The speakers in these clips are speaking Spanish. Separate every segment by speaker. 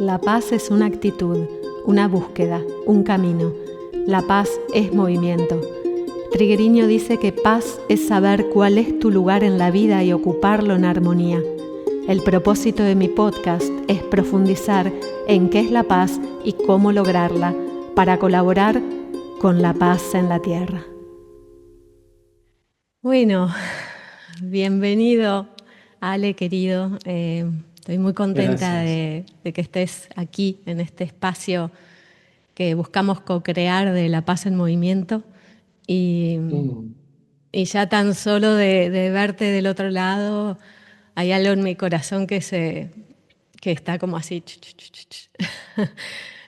Speaker 1: La paz es una actitud, una búsqueda, un camino. La paz es movimiento. Triguerio dice que paz es saber cuál es tu lugar en la vida y ocuparlo en armonía. El propósito de mi podcast es profundizar en qué es la paz y cómo lograrla para colaborar con la paz en la tierra. Bueno, bienvenido, Ale, querido. Estoy muy contenta de que estés aquí en este espacio que buscamos co-crear de la paz en movimiento. Y ya tan solo de verte del otro lado, hay algo en mi corazón que está como así.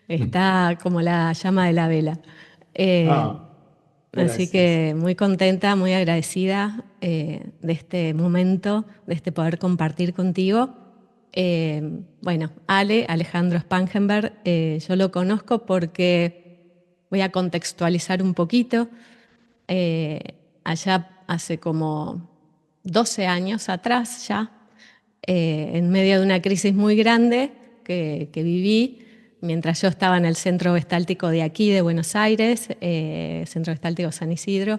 Speaker 1: Está como la llama de la vela. Así que muy contenta, muy agradecida de este momento, de este poder compartir contigo. Bueno, Alejandro Spangenberg, yo lo conozco porque voy a contextualizar un poquito. Allá hace como 12 años atrás ya, en medio de una crisis muy grande que viví, mientras yo estaba en el Centro Gestáltico de aquí, de Buenos Aires, Centro Gestáltico San Isidro,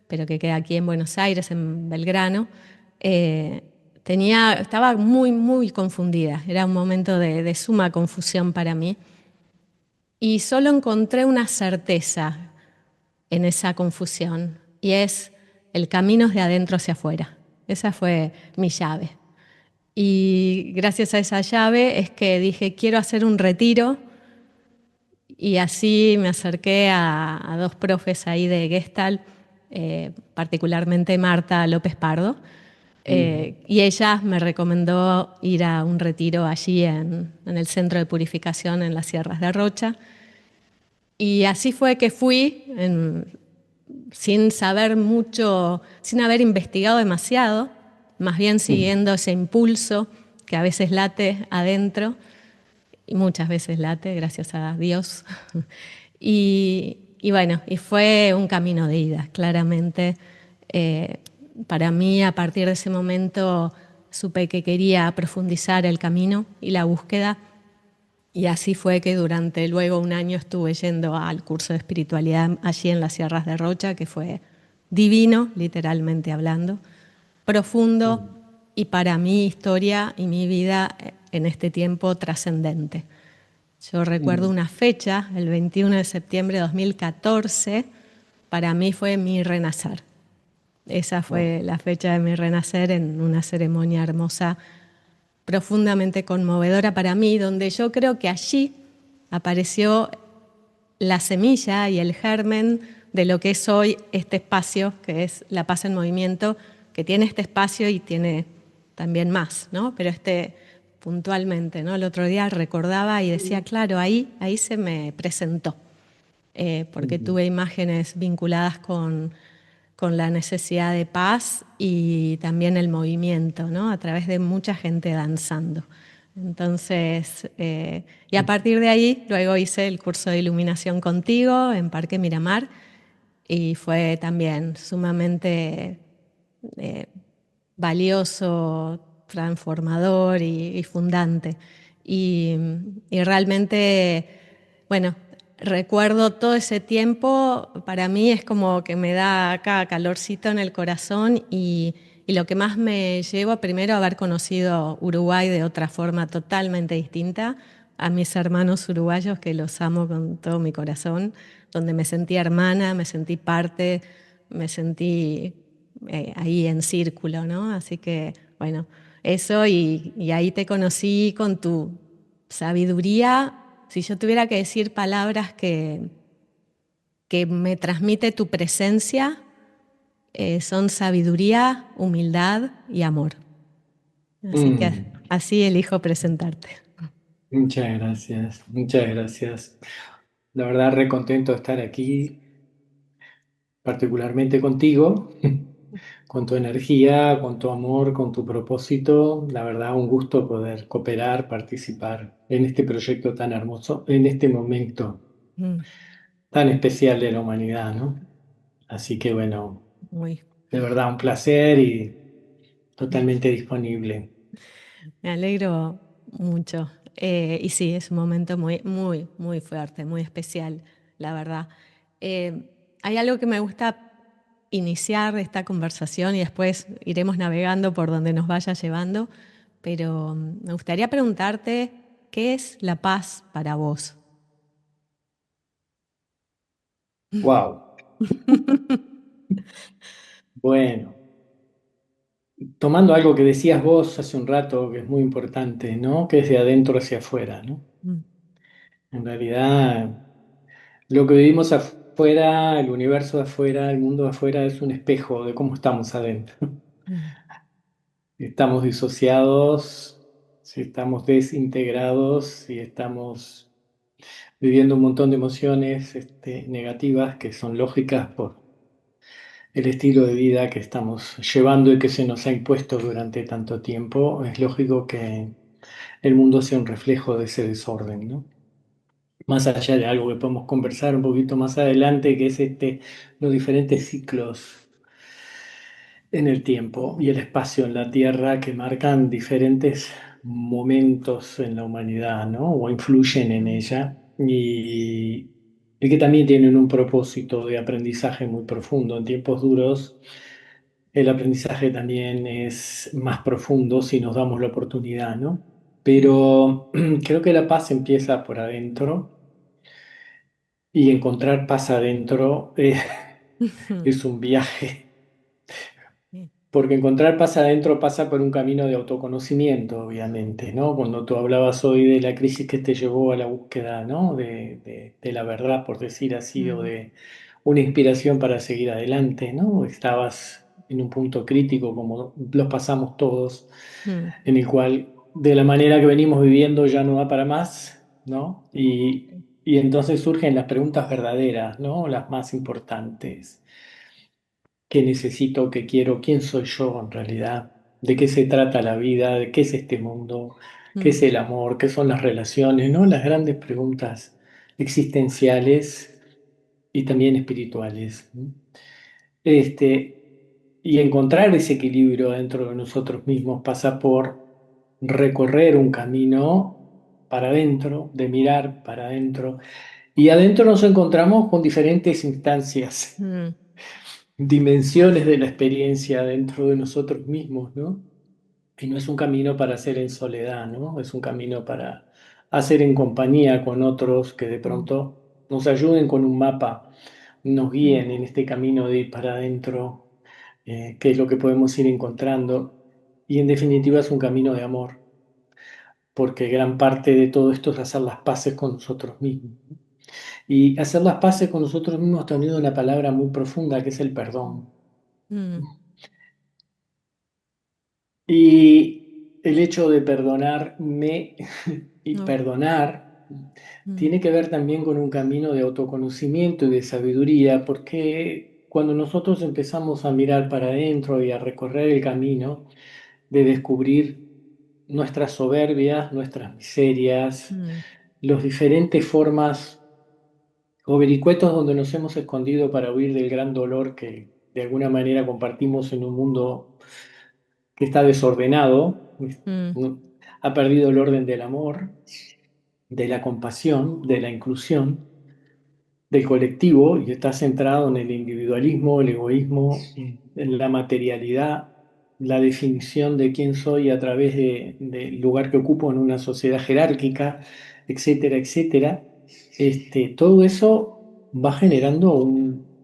Speaker 1: pero que queda aquí en Buenos Aires, en Belgrano, estaba muy, muy confundida. Era un momento de suma confusión para mí. Y solo encontré una certeza en esa confusión, y es el camino de adentro hacia afuera. Esa fue mi llave. Y gracias a esa llave es que dije, quiero hacer un retiro, y así me acerqué a dos profes ahí de Gestalt, particularmente Marta López Pardo, y ella me recomendó ir a un retiro allí en el Centro de Purificación en las Sierras de Rocha. Y así fue que fui, sin saber mucho, sin haber investigado demasiado, más bien siguiendo ese impulso que a veces late adentro, y muchas veces late, gracias a Dios. Y bueno, y fue un camino de ida, claramente. Para mí, a partir de ese momento, supe que quería profundizar el camino y la búsqueda, y así fue que durante luego un año estuve yendo al curso de espiritualidad allí en las Sierras de Rocha, que fue divino, literalmente hablando, profundo, y para mi historia y mi vida en este tiempo trascendente. Yo recuerdo una fecha, el 21 de septiembre de 2014, para mí fue mi renacer. Esa fue la fecha de mi renacer en una ceremonia hermosa, profundamente conmovedora para mí, donde yo creo que allí apareció la semilla y el germen de lo que es hoy este espacio, que es La Paz en Movimiento, que tiene este espacio y tiene también más, ¿no? Pero puntualmente, ¿no? El otro día recordaba y decía, claro, ahí se me presentó, porque tuve imágenes vinculadas con la necesidad de paz y también el movimiento, ¿no? A través de mucha gente danzando. Entonces, y a partir de ahí, luego hice el curso de iluminación contigo en Parque Miramar, y fue también sumamente valioso, transformador y fundante. Y realmente, bueno, recuerdo todo ese tiempo, para mí es como que me da acá calorcito en el corazón, y lo que más me llevo, primero, haber conocido Uruguay de otra forma totalmente distinta, a mis hermanos uruguayos, que los amo con todo mi corazón, donde me sentí hermana, me sentí parte, me sentí ahí en círculo, ¿no? Así que, bueno, eso, y ahí te conocí con tu sabiduría. Si yo tuviera que decir palabras que me transmite tu presencia, son sabiduría, humildad y amor. Así que así elijo presentarte.
Speaker 2: Muchas gracias, muchas gracias. La verdad, re contento de estar aquí, particularmente contigo, con tu energía, con tu amor, con tu propósito. La verdad, un gusto poder cooperar, participar en este proyecto tan hermoso, en este momento
Speaker 1: Mm,
Speaker 2: tan especial de la humanidad, ¿no? Así que bueno,
Speaker 1: muy.
Speaker 2: de verdad, un placer y totalmente disponible.
Speaker 1: Me alegro mucho. Y sí, es un momento muy, muy, muy fuerte, muy especial, la verdad. Hay algo que me gusta iniciar esta conversación y después iremos navegando por donde nos vaya llevando, pero me gustaría preguntarte, ¿qué es la paz para vos?
Speaker 2: Wow. Bueno, tomando algo que decías vos hace un rato, que es muy importante, ¿no? Que es de adentro hacia afuera, ¿no?
Speaker 1: Mm,
Speaker 2: En realidad, lo que vivimos afuera, el universo de afuera, el mundo de afuera, es un espejo de cómo estamos adentro.
Speaker 1: mm,
Speaker 2: Estamos disociados, si estamos desintegrados, si estamos viviendo un montón de emociones, negativas que son lógicas por el estilo de vida que estamos llevando y que se nos ha impuesto durante tanto tiempo. Es lógico que el mundo sea un reflejo de ese desorden, ¿no? Más allá de algo que podemos conversar un poquito más adelante, que es los diferentes ciclos en el tiempo y el espacio en la Tierra que marcan diferentes momentos en la humanidad, ¿no? O influyen en
Speaker 1: mm,
Speaker 2: ella y que también tienen un propósito de aprendizaje muy profundo. En tiempos duros, el aprendizaje también es más profundo si nos damos la oportunidad, ¿no? Pero creo que la paz empieza por adentro y encontrar paz adentro
Speaker 1: mm.
Speaker 2: es un viaje.
Speaker 1: Sí.
Speaker 2: Porque encontrar paz adentro pasa por un camino de autoconocimiento, obviamente, ¿no? Cuando tú hablabas hoy de la crisis que te llevó a la búsqueda, ¿no? De la verdad, por decir así, o
Speaker 1: Mm,
Speaker 2: de una inspiración para seguir adelante, ¿no? Estabas en un punto crítico, como los pasamos todos,
Speaker 1: mm,
Speaker 2: en el cual de la manera que venimos viviendo ya no va para más, ¿no? Y entonces surgen las preguntas verdaderas, ¿no? Las más importantes. ¿Qué necesito? ¿Qué quiero? ¿Quién soy yo en realidad? ¿De qué se trata la vida? ¿De qué es este mundo? ¿Qué es
Speaker 1: mm,
Speaker 2: el amor? ¿Qué son las relaciones? ¿No? Las grandes preguntas existenciales y también espirituales, ¿no? Este, y encontrar ese equilibrio dentro de nosotros mismos pasa por recorrer un camino para adentro, de mirar para adentro. Y adentro nos encontramos con diferentes instancias,
Speaker 1: mm,
Speaker 2: dimensiones de la experiencia dentro de nosotros mismos, ¿no? Y no es un camino para hacer en soledad, ¿no? Es un camino para hacer en compañía con otros que de
Speaker 1: mm,
Speaker 2: pronto nos ayuden con un mapa, nos
Speaker 1: mm,
Speaker 2: guíen en este camino de ir para adentro, qué es lo que podemos ir encontrando. Y en definitiva es un camino de amor, porque gran parte de todo esto es hacer las paces con nosotros mismos. Y hacer las paces con nosotros mismos está unido a una palabra muy profunda que es el perdón.
Speaker 1: mm,
Speaker 2: Y el hecho de perdonarme y
Speaker 1: no,
Speaker 2: perdonar
Speaker 1: mm,
Speaker 2: tiene que ver también con un camino de autoconocimiento y de sabiduría, porque cuando nosotros empezamos a mirar para adentro y a recorrer el camino de descubrir nuestras soberbias, nuestras miserias,
Speaker 1: mm,
Speaker 2: las diferentes formas o vericuetos donde nos hemos escondido para huir del gran dolor que de alguna manera compartimos en un mundo que está desordenado,
Speaker 1: mm,
Speaker 2: ¿no? Ha perdido el orden del amor, de la compasión, de la inclusión, del colectivo y está centrado en el individualismo, el egoísmo, en la materialidad, la definición de quién soy a través del lugar que ocupo en una sociedad jerárquica, etcétera, etcétera. Todo eso va generando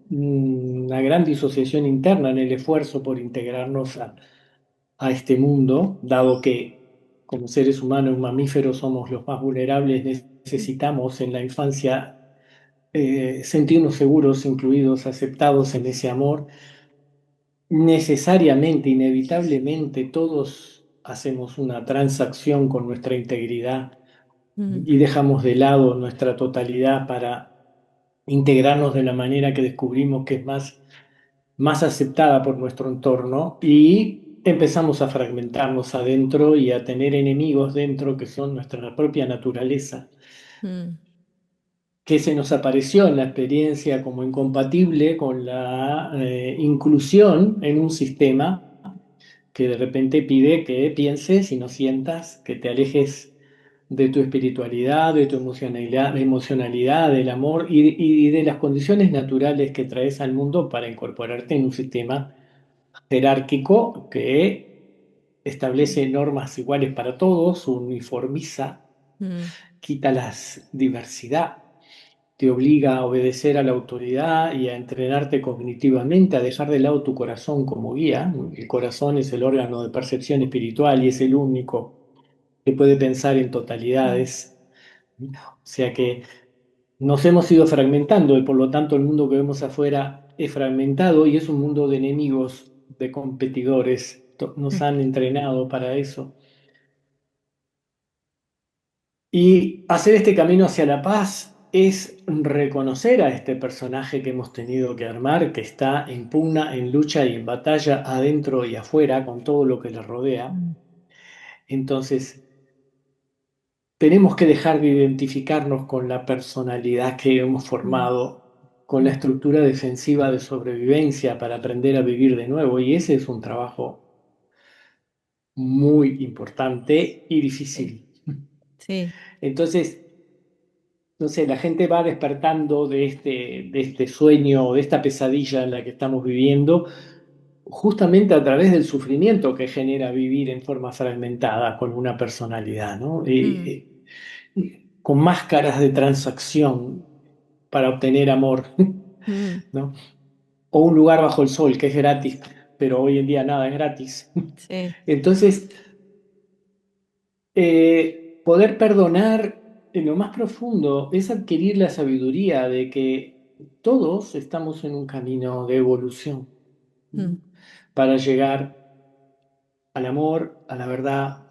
Speaker 2: una gran disociación interna en el esfuerzo por integrarnos a este mundo, dado que como seres humanos mamíferos somos los más vulnerables, necesitamos en la infancia sentirnos seguros, incluidos, aceptados en ese amor. Necesariamente, inevitablemente, todos hacemos una transacción con nuestra integridad
Speaker 1: mm,
Speaker 2: y dejamos de lado nuestra totalidad para integrarnos de la manera que descubrimos que es más aceptada por nuestro entorno y empezamos a fragmentarnos adentro y a tener enemigos dentro que son nuestra propia naturaleza,
Speaker 1: mm,
Speaker 2: que se nos apareció en la experiencia como incompatible con la inclusión en un sistema que de repente pide que pienses y no sientas, que te alejes de tu espiritualidad, de tu emocionalidad, del amor y de las condiciones naturales que traes al mundo para incorporarte en un sistema jerárquico que establece normas iguales para todos, uniformiza,
Speaker 1: mm,
Speaker 2: quita la diversidad, te obliga a obedecer a la autoridad y a entrenarte cognitivamente, a dejar de lado tu corazón como guía. El corazón es el órgano de percepción espiritual y es el único que puede pensar en
Speaker 1: mm,
Speaker 2: totalidades. O sea que nos hemos ido fragmentando y por lo tanto el mundo que vemos afuera es fragmentado y es un mundo de enemigos, de competidores. Nos
Speaker 1: mm,
Speaker 2: han entrenado para eso. Y hacer este camino hacia la paz es reconocer a este personaje que hemos tenido que armar, que está en pugna, en lucha y en batalla adentro y afuera con todo lo que le rodea.
Speaker 1: mm,
Speaker 2: Entonces, tenemos que dejar de identificarnos con la personalidad que hemos
Speaker 1: mm,
Speaker 2: formado, con la
Speaker 1: mm,
Speaker 2: estructura defensiva de sobrevivencia para aprender a vivir de nuevo. Y ese es un trabajo muy importante y
Speaker 1: sí,
Speaker 2: difícil.
Speaker 1: sí,
Speaker 2: Entonces, no sé, la gente va despertando de este sueño, de esta pesadilla en la que estamos viviendo, justamente a través del sufrimiento que genera vivir en forma fragmentada con una personalidad, ¿no?
Speaker 1: mm,
Speaker 2: Con máscaras de transacción para obtener amor,
Speaker 1: mm,
Speaker 2: ¿no? O un lugar bajo el sol que es gratis, pero hoy en día nada es gratis.
Speaker 1: sí,
Speaker 2: Entonces, poder perdonar en lo más profundo es adquirir la sabiduría de que todos estamos en un camino de evolución,
Speaker 1: mm,
Speaker 2: ¿no? Para llegar al amor, a la verdad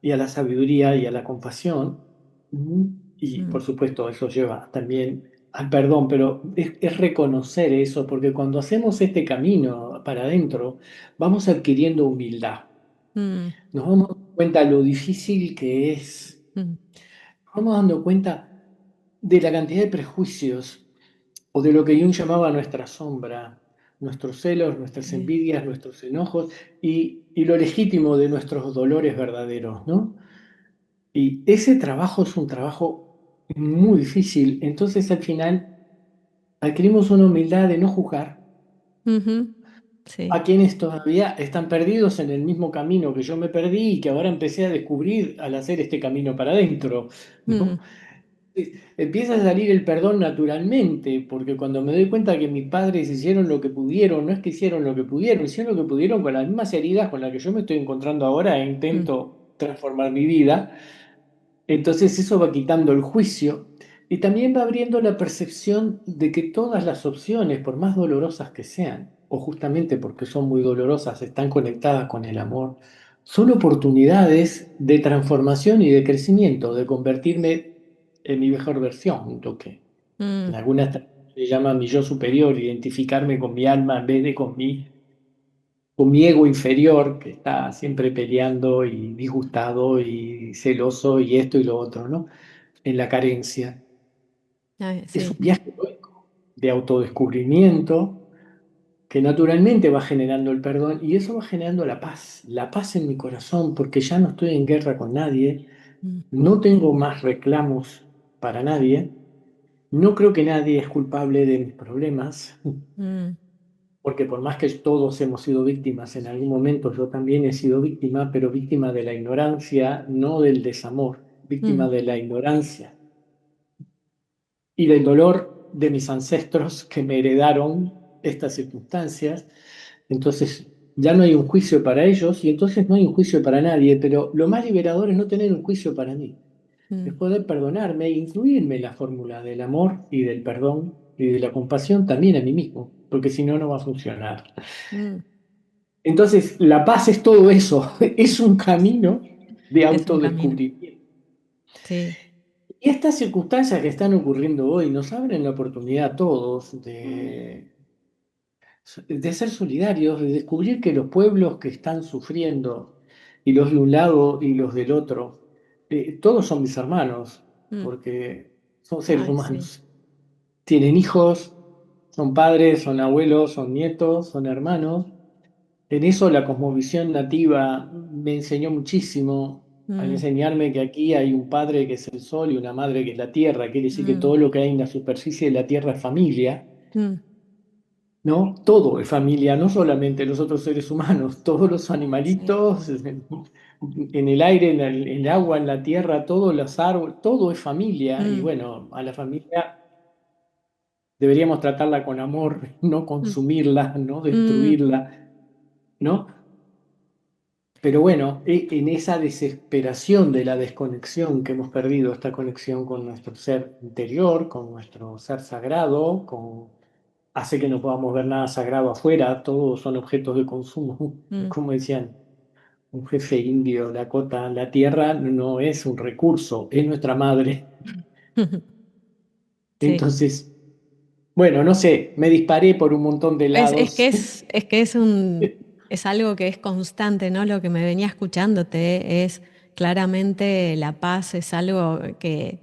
Speaker 2: y a la sabiduría y a la compasión. ¿No? Y
Speaker 1: mm,
Speaker 2: por supuesto eso lleva también al perdón, pero es reconocer eso, porque cuando hacemos este camino para adentro, vamos adquiriendo humildad.
Speaker 1: mm,
Speaker 2: Nos vamos dando cuenta lo difícil que es.
Speaker 1: mm,
Speaker 2: Nos vamos dando cuenta de la cantidad de prejuicios o de lo que Jung llamaba nuestra sombra, nuestros celos, nuestras
Speaker 1: sí,
Speaker 2: envidias, nuestros enojos y lo legítimo de nuestros dolores verdaderos, ¿no? Y ese trabajo es un trabajo muy difícil. Entonces al final adquirimos una humildad de no juzgar
Speaker 1: ujú, sí,
Speaker 2: a quienes todavía están perdidos en el mismo camino que yo me perdí y que ahora empecé a descubrir al hacer este camino para adentro,
Speaker 1: mm,
Speaker 2: ¿no? Empieza a salir el perdón naturalmente, porque cuando me doy cuenta que mis padres hicieron lo que pudieron, no es que hicieron lo que pudieron, hicieron lo que pudieron con las mismas heridas con las que yo me estoy encontrando ahora e
Speaker 1: mm,
Speaker 2: intento transformar mi vida. Entonces eso va quitando el juicio y también va abriendo la percepción de que todas las opciones, por más dolorosas que sean, o justamente porque son muy dolorosas, están conectadas con el amor, son oportunidades de transformación y de crecimiento, de convertirme en mi mejor versión, lo que en
Speaker 1: mm,
Speaker 2: algunas se llama mi yo superior, identificarme con mi alma en vez de con mi ego inferior que está siempre peleando y disgustado y celoso y esto y lo otro, ¿no? En la carencia.
Speaker 1: ay,
Speaker 2: Es un
Speaker 1: sí,
Speaker 2: viaje heroico de autodescubrimiento que naturalmente va generando el perdón y eso va generando la paz en mi corazón porque ya no estoy en guerra con nadie,
Speaker 1: mm,
Speaker 2: no tengo más reclamos para nadie, no creo que nadie es culpable de mis problemas,
Speaker 1: mm,
Speaker 2: porque por más que todos hemos sido víctimas en algún momento, yo también he sido víctima, pero víctima de la ignorancia, no del desamor, víctima
Speaker 1: mm,
Speaker 2: de la ignorancia y del dolor de mis ancestros que me heredaron estas circunstancias. Entonces ya no hay un juicio para ellos y entonces no hay un juicio para nadie, pero lo más liberador es no tener un juicio para mí, es
Speaker 1: mm,
Speaker 2: poder perdonarme e incluirme en la fórmula del amor y del perdón y de la compasión también a mí mismo, porque si no, no va a funcionar.
Speaker 1: mm,
Speaker 2: Entonces, la paz es todo eso, es un camino de
Speaker 1: es un camino,
Speaker 2: autodescubrimiento.
Speaker 1: sí,
Speaker 2: Y estas circunstancias que están ocurriendo hoy nos abren la oportunidad a todos de ser solidarios, de descubrir que los pueblos que están sufriendo, y los de un lado y los del otro, todos son mis hermanos,
Speaker 1: mm,
Speaker 2: porque son seres
Speaker 1: ay, sí,
Speaker 2: humanos. Tienen hijos, son padres, son abuelos, son nietos, son hermanos. En eso la cosmovisión nativa me enseñó muchísimo. al
Speaker 1: mm,
Speaker 2: enseñarme que aquí hay un padre que es el sol y una madre que es la tierra. Quiere decir que
Speaker 1: mm,
Speaker 2: todo lo que hay en la superficie de la tierra es familia,
Speaker 1: mm.
Speaker 2: ¿no? Todo es familia, no solamente los otros seres humanos, todos los
Speaker 1: Sí.
Speaker 2: animalitos, en el aire, en el agua, en la tierra, todos los árboles, todo es familia. Y
Speaker 1: Mm,
Speaker 2: bueno, a la familia deberíamos tratarla con amor, no
Speaker 1: mm,
Speaker 2: consumirla, no
Speaker 1: mm,
Speaker 2: destruirla, ¿no? Pero bueno, en esa desesperación de la desconexión que hemos perdido, esta conexión con nuestro ser interior, con nuestro ser sagrado, hace que no podamos ver nada sagrado afuera, todos son objetos de consumo.
Speaker 1: mm.
Speaker 2: Como decían un jefe indio, Lakota, la tierra no es un recurso, es nuestra madre.
Speaker 1: Sí.
Speaker 2: Entonces, bueno, no sé, me disparé por un montón de
Speaker 1: Es que
Speaker 2: lados.
Speaker 1: es que es algo que es constante, ¿no? Lo que me venía escuchándote es claramente la paz, es algo que,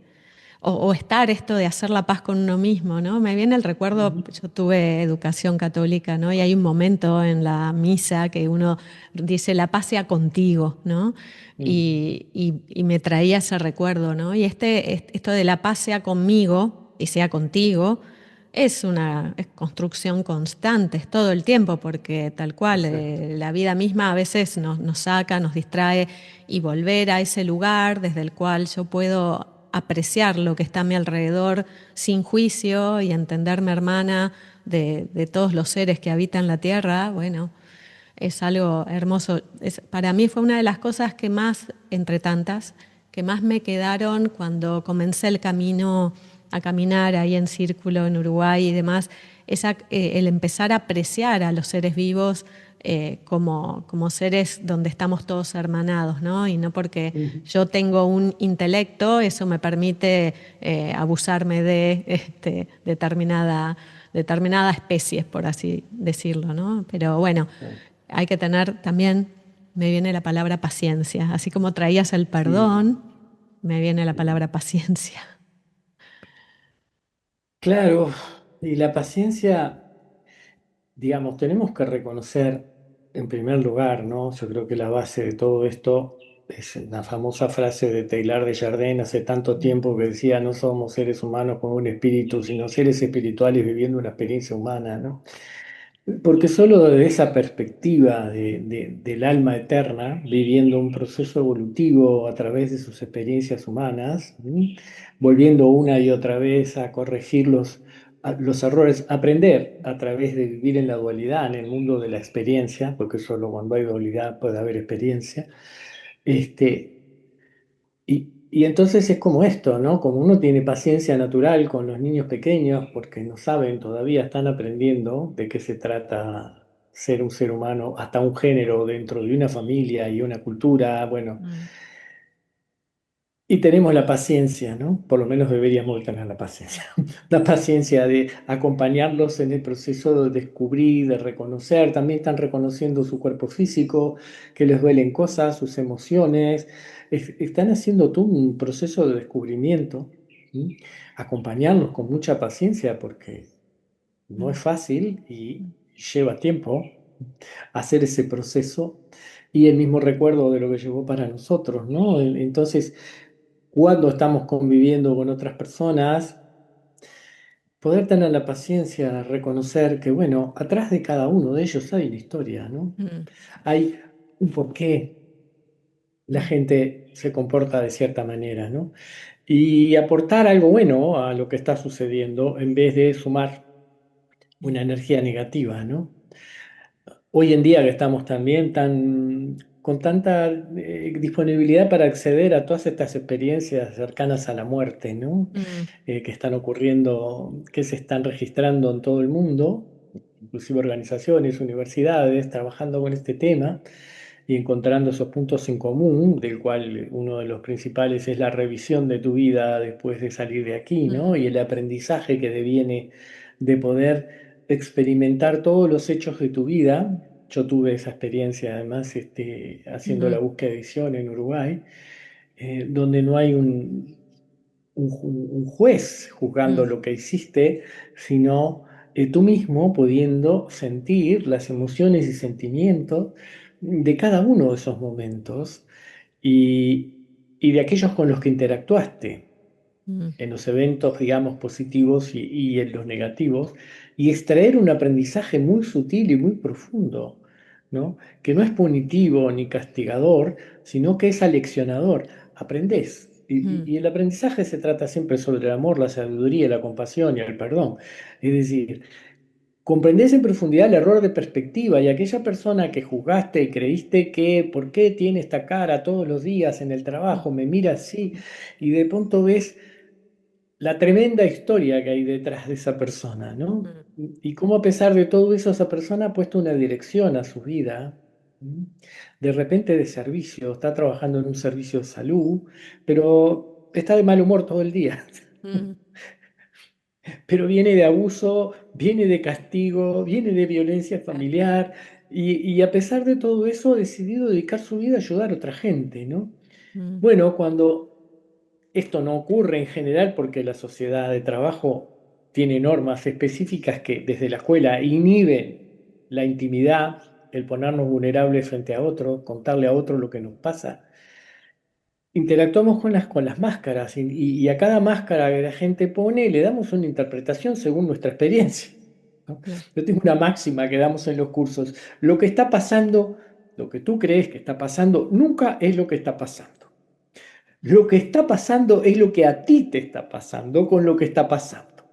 Speaker 1: o estar esto de hacer la paz con uno mismo, ¿no? Me viene el recuerdo,
Speaker 2: Ujú,
Speaker 1: yo tuve educación católica, ¿no? Y hay un momento en la misa que uno dice, la paz sea contigo, ¿no?
Speaker 2: ujú,
Speaker 1: Y me traía ese recuerdo, ¿no? Y esto de la paz sea conmigo y sea contigo, es una construcción constante, es todo el tiempo, porque tal cual,
Speaker 2: exacto.
Speaker 1: la vida misma a veces nos saca, nos distrae, y volver a ese lugar desde el cual yo puedo apreciar lo que está a mi alrededor sin juicio y entenderme hermana de todos los seres que habitan la tierra, bueno, es algo hermoso. Para mí fue una de las cosas que más, entre tantas, que más me quedaron cuando comencé el camino a caminar ahí en círculo en Uruguay y demás, el empezar a apreciar a los seres vivos como seres donde estamos todos hermanados, ¿no? Y no porque
Speaker 2: Ujú.
Speaker 1: yo tengo un intelecto, eso me permite abusarme de determinada especies, por así decirlo, ¿no? Pero bueno, hay que tener también, me viene la palabra paciencia, así como traías el
Speaker 2: Sí,
Speaker 1: perdón, me viene la
Speaker 2: sí.
Speaker 1: palabra paciencia.
Speaker 2: Claro, y la paciencia, digamos, tenemos que reconocer en primer lugar, ¿no? Yo creo que la base de todo esto es una famosa frase de Teilhard de Chardin hace tanto tiempo que decía, no somos seres humanos con un espíritu, sino seres espirituales viviendo una experiencia humana, ¿no? Porque solo desde esa perspectiva del alma eterna, viviendo un proceso evolutivo a través de sus experiencias humanas, ¿sí? Volviendo una y otra vez a corregir los errores, aprender a través de vivir en la dualidad, en el mundo de la experiencia, porque solo cuando hay dualidad puede haber experiencia, este, y entonces es como esto, ¿no? Como uno tiene paciencia natural con los niños pequeños porque no saben, todavía están aprendiendo de qué se trata ser un ser humano, hasta un género dentro de una familia y una cultura, bueno,
Speaker 1: Mm,
Speaker 2: y tenemos la paciencia, ¿no? Por lo menos deberíamos tener la paciencia. La paciencia de acompañarlos en el proceso de descubrir, de reconocer. También están reconociendo su cuerpo físico, que les duelen cosas, sus emociones. Están haciendo todo un proceso de descubrimiento. ¿Sí? Acompañarlos con mucha paciencia porque no es
Speaker 1: mm,
Speaker 2: fácil y lleva tiempo hacer ese proceso. Y el mismo recuerdo de lo que llevó para nosotros, ¿no? Entonces, cuando estamos conviviendo con otras personas, poder tener la paciencia de reconocer que, bueno, atrás de cada uno de ellos hay una historia, ¿no?
Speaker 1: mm,
Speaker 2: Hay un porqué la
Speaker 1: mm,
Speaker 2: gente se comporta de cierta manera, ¿no? Y aportar algo bueno a lo que está sucediendo en vez de sumar
Speaker 1: mm,
Speaker 2: una energía negativa, ¿no? Hoy en día que estamos también con tanta disponibilidad para acceder a todas estas experiencias cercanas a la muerte, ¿no?
Speaker 1: mm,
Speaker 2: Que están ocurriendo, que se están registrando en todo el mundo, inclusive organizaciones, universidades, trabajando con este tema y encontrando esos puntos en común, del cual uno de los principales es la revisión de tu vida después de salir de aquí, ¿no?
Speaker 1: mm,
Speaker 2: Y el aprendizaje que deviene de poder experimentar todos los hechos de tu vida. Yo tuve esa experiencia además haciendo
Speaker 1: mm,
Speaker 2: la búsqueda de visión en Uruguay, donde no hay un juez juzgando
Speaker 1: mm,
Speaker 2: lo que hiciste, sino tú mismo pudiendo sentir las emociones y sentimientos de cada uno de esos momentos y de aquellos con los que interactuaste
Speaker 1: mm,
Speaker 2: en los eventos, digamos, positivos y en los negativos, y extraer un aprendizaje muy sutil y muy profundo, ¿no? Que no es punitivo ni castigador, sino que es aleccionador. Aprendés.
Speaker 1: mm,
Speaker 2: Y el aprendizaje se trata siempre sobre el amor, la sabiduría, la compasión y el perdón. Es decir, comprendés en profundidad el error de perspectiva y aquella persona que juzgaste y creíste que por qué tiene esta cara todos los días en el
Speaker 1: mm,
Speaker 2: trabajo, me mira así, y de pronto ves la tremenda historia que hay detrás de esa persona, ¿no?
Speaker 1: mm,
Speaker 2: Y cómo a pesar de todo eso esa persona ha puesto una dirección a su vida, ¿m? De repente de servicio, está trabajando en un servicio de salud, pero está de mal humor todo el día.
Speaker 1: mm,
Speaker 2: Pero viene de abuso, viene de castigo, viene de violencia
Speaker 1: claro,
Speaker 2: familiar, y a pesar de todo eso ha decidido dedicar su vida a ayudar a otra gente, ¿no?
Speaker 1: mm,
Speaker 2: Bueno, cuando esto no ocurre en general porque la sociedad de trabajo tiene normas específicas que desde la escuela inhiben la intimidad, el ponernos vulnerables frente a otro, contarle a otro lo que nos pasa. Interactuamos con las máscaras y a cada máscara que la gente pone le damos una interpretación según nuestra experiencia, ¿no?
Speaker 1: claro,
Speaker 2: Yo tengo una máxima que damos en los cursos. Lo que está pasando, lo que tú crees que está pasando, nunca es lo que está pasando. Lo que está pasando es lo que a ti te está pasando con lo que está pasando.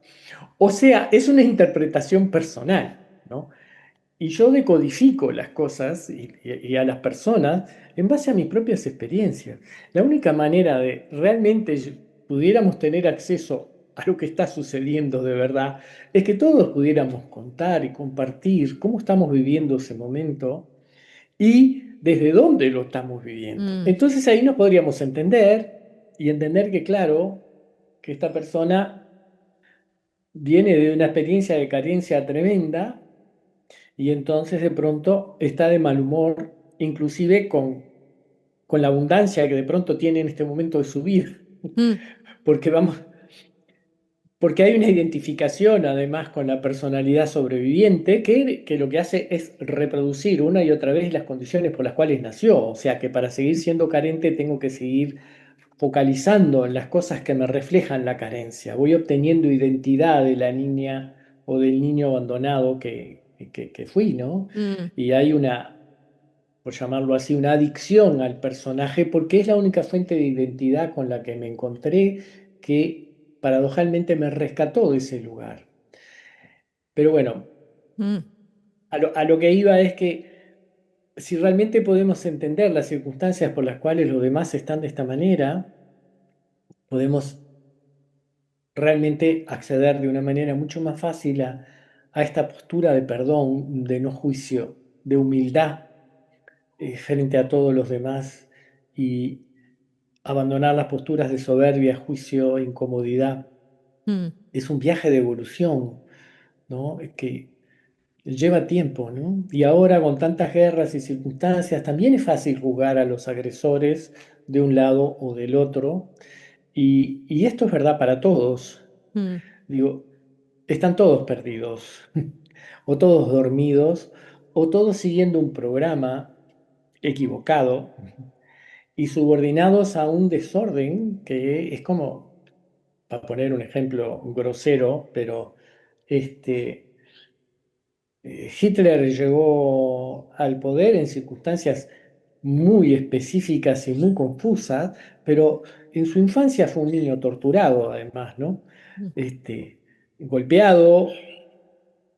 Speaker 2: O sea, es una interpretación personal, ¿no? Y yo decodifico las cosas y a las personas en base a mis propias experiencias. La única manera de realmente pudiéramos tener acceso a lo que está sucediendo de verdad es que todos pudiéramos contar y compartir cómo estamos viviendo ese momento y desde dónde lo estamos viviendo.
Speaker 1: mm,
Speaker 2: Entonces ahí nos podríamos entender y entender que, claro, que esta persona viene de una experiencia de carencia tremenda y entonces de pronto está de mal humor, inclusive con la abundancia que de pronto tiene en este momento de su vida,
Speaker 1: mm,
Speaker 2: porque vamos, porque hay una identificación además con la personalidad sobreviviente que lo que hace es reproducir una y otra vez las condiciones por las cuales nació, o sea que para seguir siendo carente tengo que seguir focalizando en las cosas que me reflejan la carencia, voy obteniendo identidad de la niña o del niño abandonado que fui, ¿no?
Speaker 1: mm,
Speaker 2: Y hay una, por llamarlo así, una adicción al personaje porque es la única fuente de identidad con la que me encontré que paradojalmente me rescató de ese lugar. Pero bueno,
Speaker 1: mm,
Speaker 2: a lo que iba es que si realmente podemos entender las circunstancias por las cuales los demás están de esta manera, podemos realmente acceder de una manera mucho más fácil a esta postura de perdón, de no juicio, de humildad frente a todos los demás y abandonar las posturas de soberbia, juicio, incomodidad.
Speaker 1: mm,
Speaker 2: Es un viaje de evolución, ¿no? Que lleva tiempo, ¿no? Y ahora con tantas guerras y circunstancias, también es fácil juzgar a los agresores de un lado o del otro. Y esto es verdad para todos.
Speaker 1: mm,
Speaker 2: Digo, están todos perdidos, o todos dormidos, o todos siguiendo un programa equivocado y subordinados a un desorden que es como, para poner un ejemplo grosero, pero este, Hitler llegó al poder en circunstancias muy específicas y muy confusas, pero en su infancia fue un niño torturado, además, ¿no?
Speaker 1: mm,
Speaker 2: Golpeado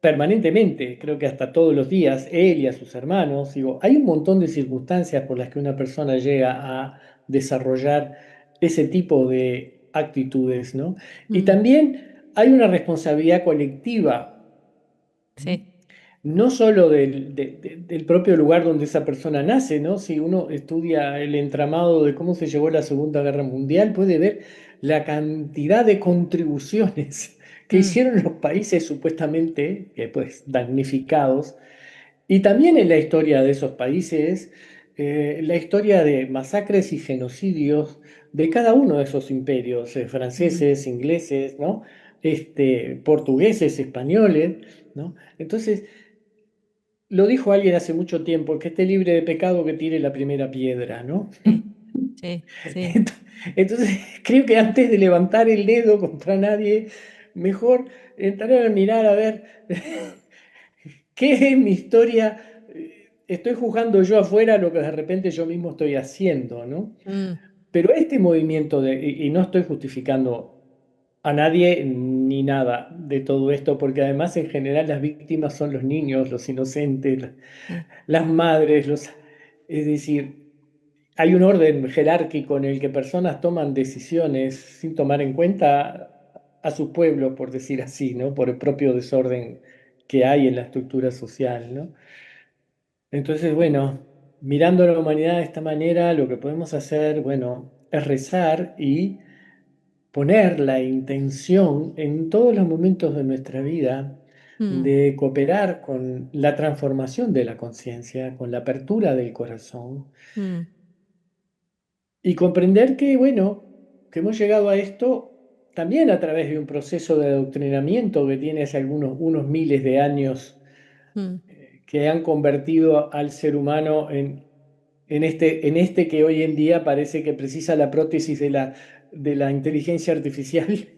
Speaker 2: permanentemente, creo que hasta todos los días, él y a sus hermanos. Digo, hay un montón de circunstancias por las que una persona llega a desarrollar ese tipo de actitudes, ¿no? Y
Speaker 1: mm,
Speaker 2: también hay una responsabilidad colectiva,
Speaker 1: sí,
Speaker 2: no solo del propio lugar donde esa persona nace, ¿no? Si uno estudia el entramado de cómo se llevó la Segunda Guerra Mundial, puede ver la cantidad de contribuciones que
Speaker 1: mm,
Speaker 2: hicieron los países supuestamente, pues, damnificados, y también en la historia de esos países, la historia de masacres y genocidios de cada uno de esos imperios,
Speaker 1: mm,
Speaker 2: franceses, ingleses, ¿no? Portugueses, españoles, ¿no? Entonces, lo dijo alguien hace mucho tiempo, que esté libre de pecado que tire la primera piedra, ¿no?
Speaker 1: sí. sí, sí.
Speaker 2: Ent- Entonces, creo que antes de levantar el dedo contra nadie, mejor entrar a mirar a ver qué es mi historia. Estoy juzgando yo afuera lo que de repente yo mismo estoy haciendo, ¿no?
Speaker 1: Mm,
Speaker 2: Pero este movimiento y no estoy justificando a nadie ni nada de todo esto, porque además en general las víctimas son los niños, los inocentes,
Speaker 1: sí,
Speaker 2: las madres, es decir, hay un orden jerárquico en el que personas toman decisiones sin tomar en cuenta a su pueblo, por decir así, ¿no? Por el propio desorden que hay en la estructura social, ¿no? Entonces, bueno, mirando a la humanidad de esta manera, lo que podemos hacer, bueno, es rezar y poner la intención en todos los momentos de nuestra vida
Speaker 1: mm,
Speaker 2: de cooperar con la transformación de la conciencia, con la apertura del corazón
Speaker 1: mm,
Speaker 2: y comprender que, bueno, que hemos llegado a esto también a través de un proceso de adoctrinamiento que tiene hace unos miles de años,
Speaker 1: mm.
Speaker 2: que han convertido al ser humano en este que hoy en día parece que precisa la prótesis de la inteligencia artificial,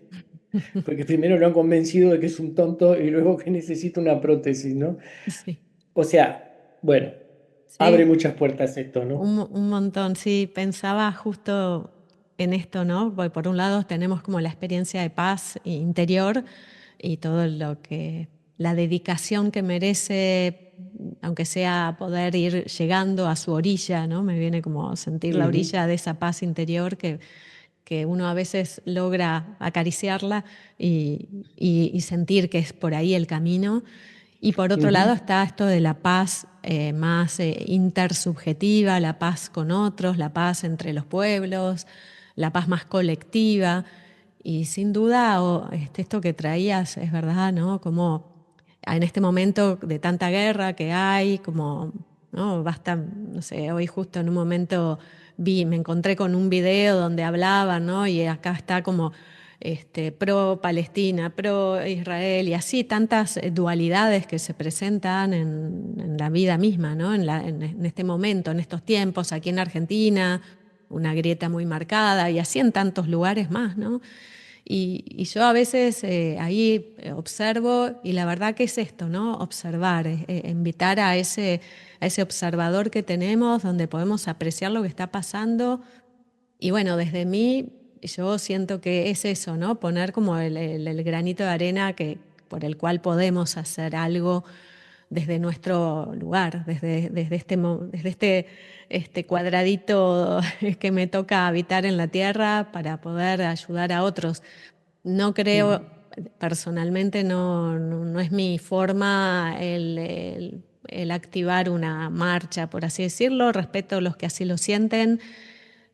Speaker 2: porque primero lo han convencido de que es un tonto y luego que necesita una prótesis, ¿no?
Speaker 1: Sí,
Speaker 2: O sea, bueno, abre
Speaker 1: sí.
Speaker 2: muchas puertas esto, ¿no?
Speaker 1: Un montón, sí, pensaba justo en esto, ¿no? Porque por un lado tenemos como la experiencia de paz interior y todo lo que, la dedicación que merece, aunque sea poder ir llegando a su orilla, ¿no? Me viene como sentir la
Speaker 2: Ujú,
Speaker 1: orilla de esa paz interior que uno a veces logra acariciarla y sentir que es por ahí el camino. Y por otro lado
Speaker 2: ujú,
Speaker 1: está esto de la paz más intersubjetiva, la paz con otros, la paz entre los pueblos, la paz más colectiva. Y sin duda, esto que traías es verdad, ¿no? Como en este momento de tanta guerra que hay, como, ¿no? Basta, no sé, hoy justo en un momento me encontré con un video donde hablaban, ¿no? Y acá está como pro Palestina, pro Israel y así tantas dualidades que se presentan en la vida misma, ¿no? En este momento, en estos tiempos, aquí en Argentina, una grieta muy marcada y así en tantos lugares más, ¿no? Y yo a veces ahí observo y la verdad que es esto, ¿no? Observar, invitar a ese observador que tenemos donde podemos apreciar lo que está pasando y bueno, desde mí yo siento que es eso, ¿no? Poner como el granito de arena por el cual podemos hacer algo desde nuestro lugar, desde este cuadradito que me toca habitar en la tierra para poder ayudar a otros. No creo,
Speaker 2: ujú.
Speaker 1: personalmente no es mi forma el activar una marcha, por así decirlo. Respeto a los que así lo sienten,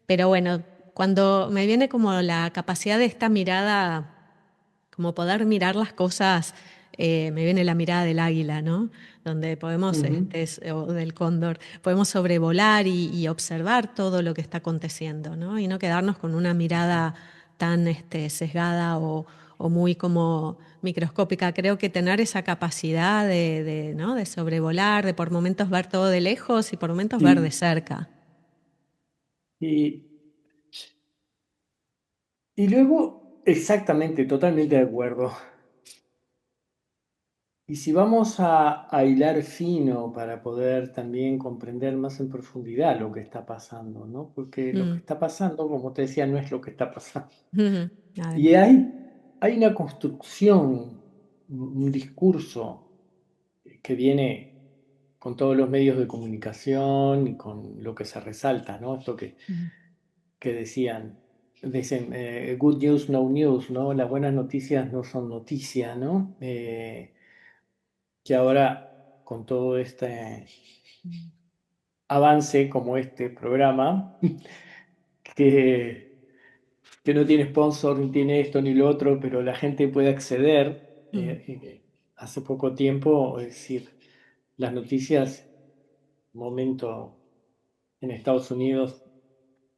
Speaker 1: pero bueno, cuando me viene como la capacidad de esta mirada, como poder mirar las cosas, me viene la mirada del águila, ¿no? Donde podemos,
Speaker 2: Ujú.
Speaker 1: o del cóndor, podemos sobrevolar y observar todo lo que está aconteciendo, ¿no? Y no quedarnos con una mirada tan sesgada o muy como microscópica. Creo que tener esa capacidad ¿no? de sobrevolar, de por momentos ver todo de lejos y por momentos ver de
Speaker 2: Y,
Speaker 1: cerca.
Speaker 2: y, y luego, exactamente, totalmente de acuerdo. Y si vamos a hilar fino para poder también comprender más en profundidad lo que está pasando, ¿no? Porque lo que
Speaker 1: Mm.
Speaker 2: está pasando, como te decía, no es lo que está pasando. Y
Speaker 1: Además.
Speaker 2: hay una construcción, un discurso que viene con todos los medios de comunicación y con lo que se resalta, ¿no? Esto
Speaker 1: Mm.
Speaker 2: que dicen, good news, no news, ¿no? Las buenas noticias no son noticia, ¿no? Que ahora con todo este avance como este programa, que, que no tiene sponsor, ni tiene esto ni lo otro, pero la gente puede acceder.
Speaker 1: Mm.
Speaker 2: Hace poco tiempo, es decir, las noticias, momento en Estados Unidos,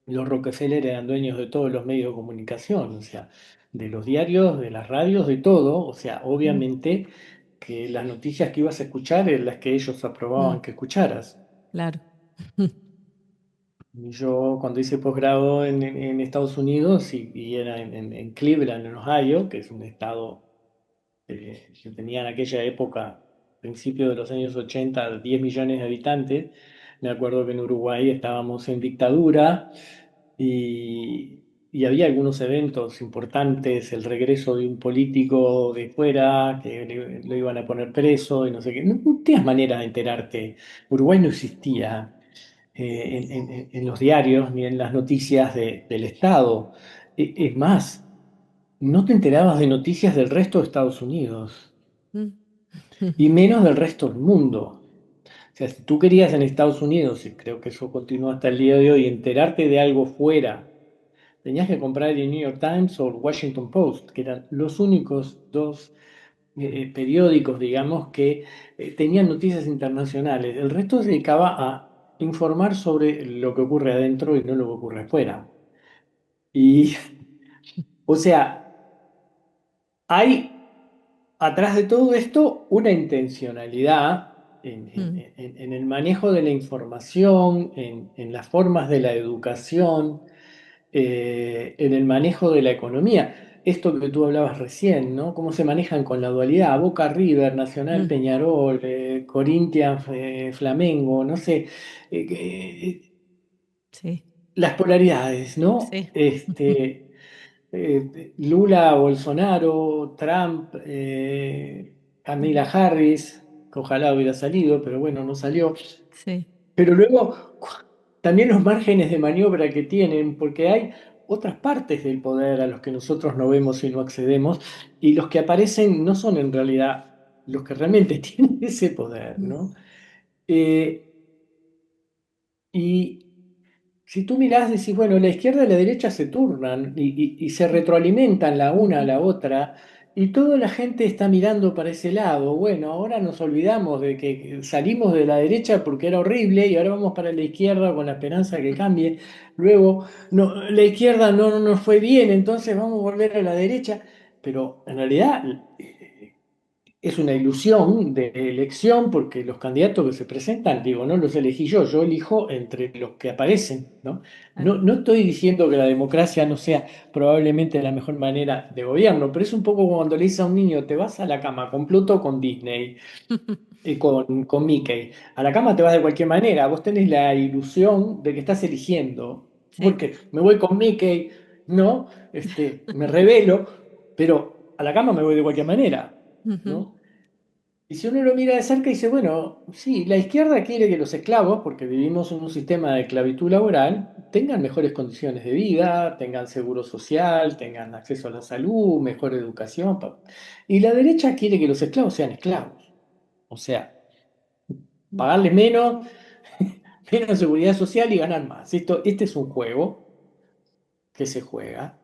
Speaker 2: los Rockefeller eran dueños de todos los medios de comunicación, o sea, de los diarios, de las radios, de todo, o sea,
Speaker 1: Mm.
Speaker 2: obviamente que las noticias que ibas a escuchar eran las que ellos
Speaker 1: Mm.
Speaker 2: aprobaban que escucharas.
Speaker 1: Claro.
Speaker 2: Yo cuando hice posgrado en Estados Unidos y era en Cleveland, en Ohio, que es un estado que tenía en aquella época, principios de los años 80, 10 millones de habitantes. Me acuerdo que en Uruguay estábamos en dictadura y había algunos eventos importantes, el regreso de un político de fuera, que lo iban a poner preso y no sé qué. No tenías manera de enterarte. Uruguay no existía en los diarios ni en las noticias del Estado. Es más, no te enterabas de noticias del resto de Estados Unidos
Speaker 1: Mm.
Speaker 2: y menos del resto del mundo. O sea, si tú querías en Estados Unidos, y creo que eso continúa hasta el día de hoy, enterarte de algo fuera, tenías que comprar el New York Times o el Washington Post, que eran los únicos dos periódicos, digamos, que tenían noticias internacionales. El resto se dedicaba a informar sobre lo que ocurre adentro y no lo que ocurre afuera. Y, o sea, hay atrás de todo esto una intencionalidad
Speaker 1: Mm.
Speaker 2: en el manejo de la información, en las formas de la educación, en el manejo de la economía. Esto que tú hablabas recién, ¿no? Cómo se manejan con la dualidad, Boca River, Nacional
Speaker 1: Mm.
Speaker 2: Peñarol, Corinthians Flamengo, no sé,
Speaker 1: Sí,
Speaker 2: las polaridades, ¿no?
Speaker 1: sí,
Speaker 2: Lula, Bolsonaro, Trump, Kamala Harris, que ojalá hubiera salido, pero bueno, no salió.
Speaker 1: sí.
Speaker 2: Pero luego también los márgenes de maniobra que tienen, porque hay otras partes del poder a los que nosotros no vemos y no accedemos, y los que aparecen no son en realidad los que realmente tienen ese poder,
Speaker 1: Mm.
Speaker 2: ¿no? Eh, y si tú mirás, decís, bueno, la izquierda y la derecha se turnan y se retroalimentan la una a
Speaker 1: Ujú.
Speaker 2: la otra, y toda la gente está mirando para ese lado. Bueno, ahora nos olvidamos de que salimos de la derecha porque era horrible y ahora vamos para la izquierda con la esperanza de que cambie. Luego, no, la izquierda no nos fue bien, entonces vamos a volver a la derecha. Pero en realidad es una ilusión de elección porque los candidatos que se presentan, digo, no los elegí yo elijo entre los que aparecen, ¿no?
Speaker 1: Claro.
Speaker 2: No estoy diciendo que la democracia no sea probablemente la mejor manera de gobierno, pero es un poco como cuando le dices a un niño, te vas a la cama con Pluto o con Disney y con Mickey. A la cama te vas de cualquier manera, vos tenés la ilusión de que estás eligiendo,
Speaker 1: Sí.
Speaker 2: porque me voy con Mickey, ¿no? Me revelo, pero a la cama me voy de cualquier manera,
Speaker 1: Ujú.
Speaker 2: ¿no? Y si uno lo mira de cerca, dice, bueno, sí, la izquierda quiere que los esclavos, porque vivimos en un sistema de esclavitud laboral, tengan mejores condiciones de vida, tengan seguro social, tengan acceso a la salud, mejor educación. Y la derecha quiere que los esclavos sean esclavos. O sea, pagarles menos, menos seguridad social y ganar más. Este es un juego que se juega.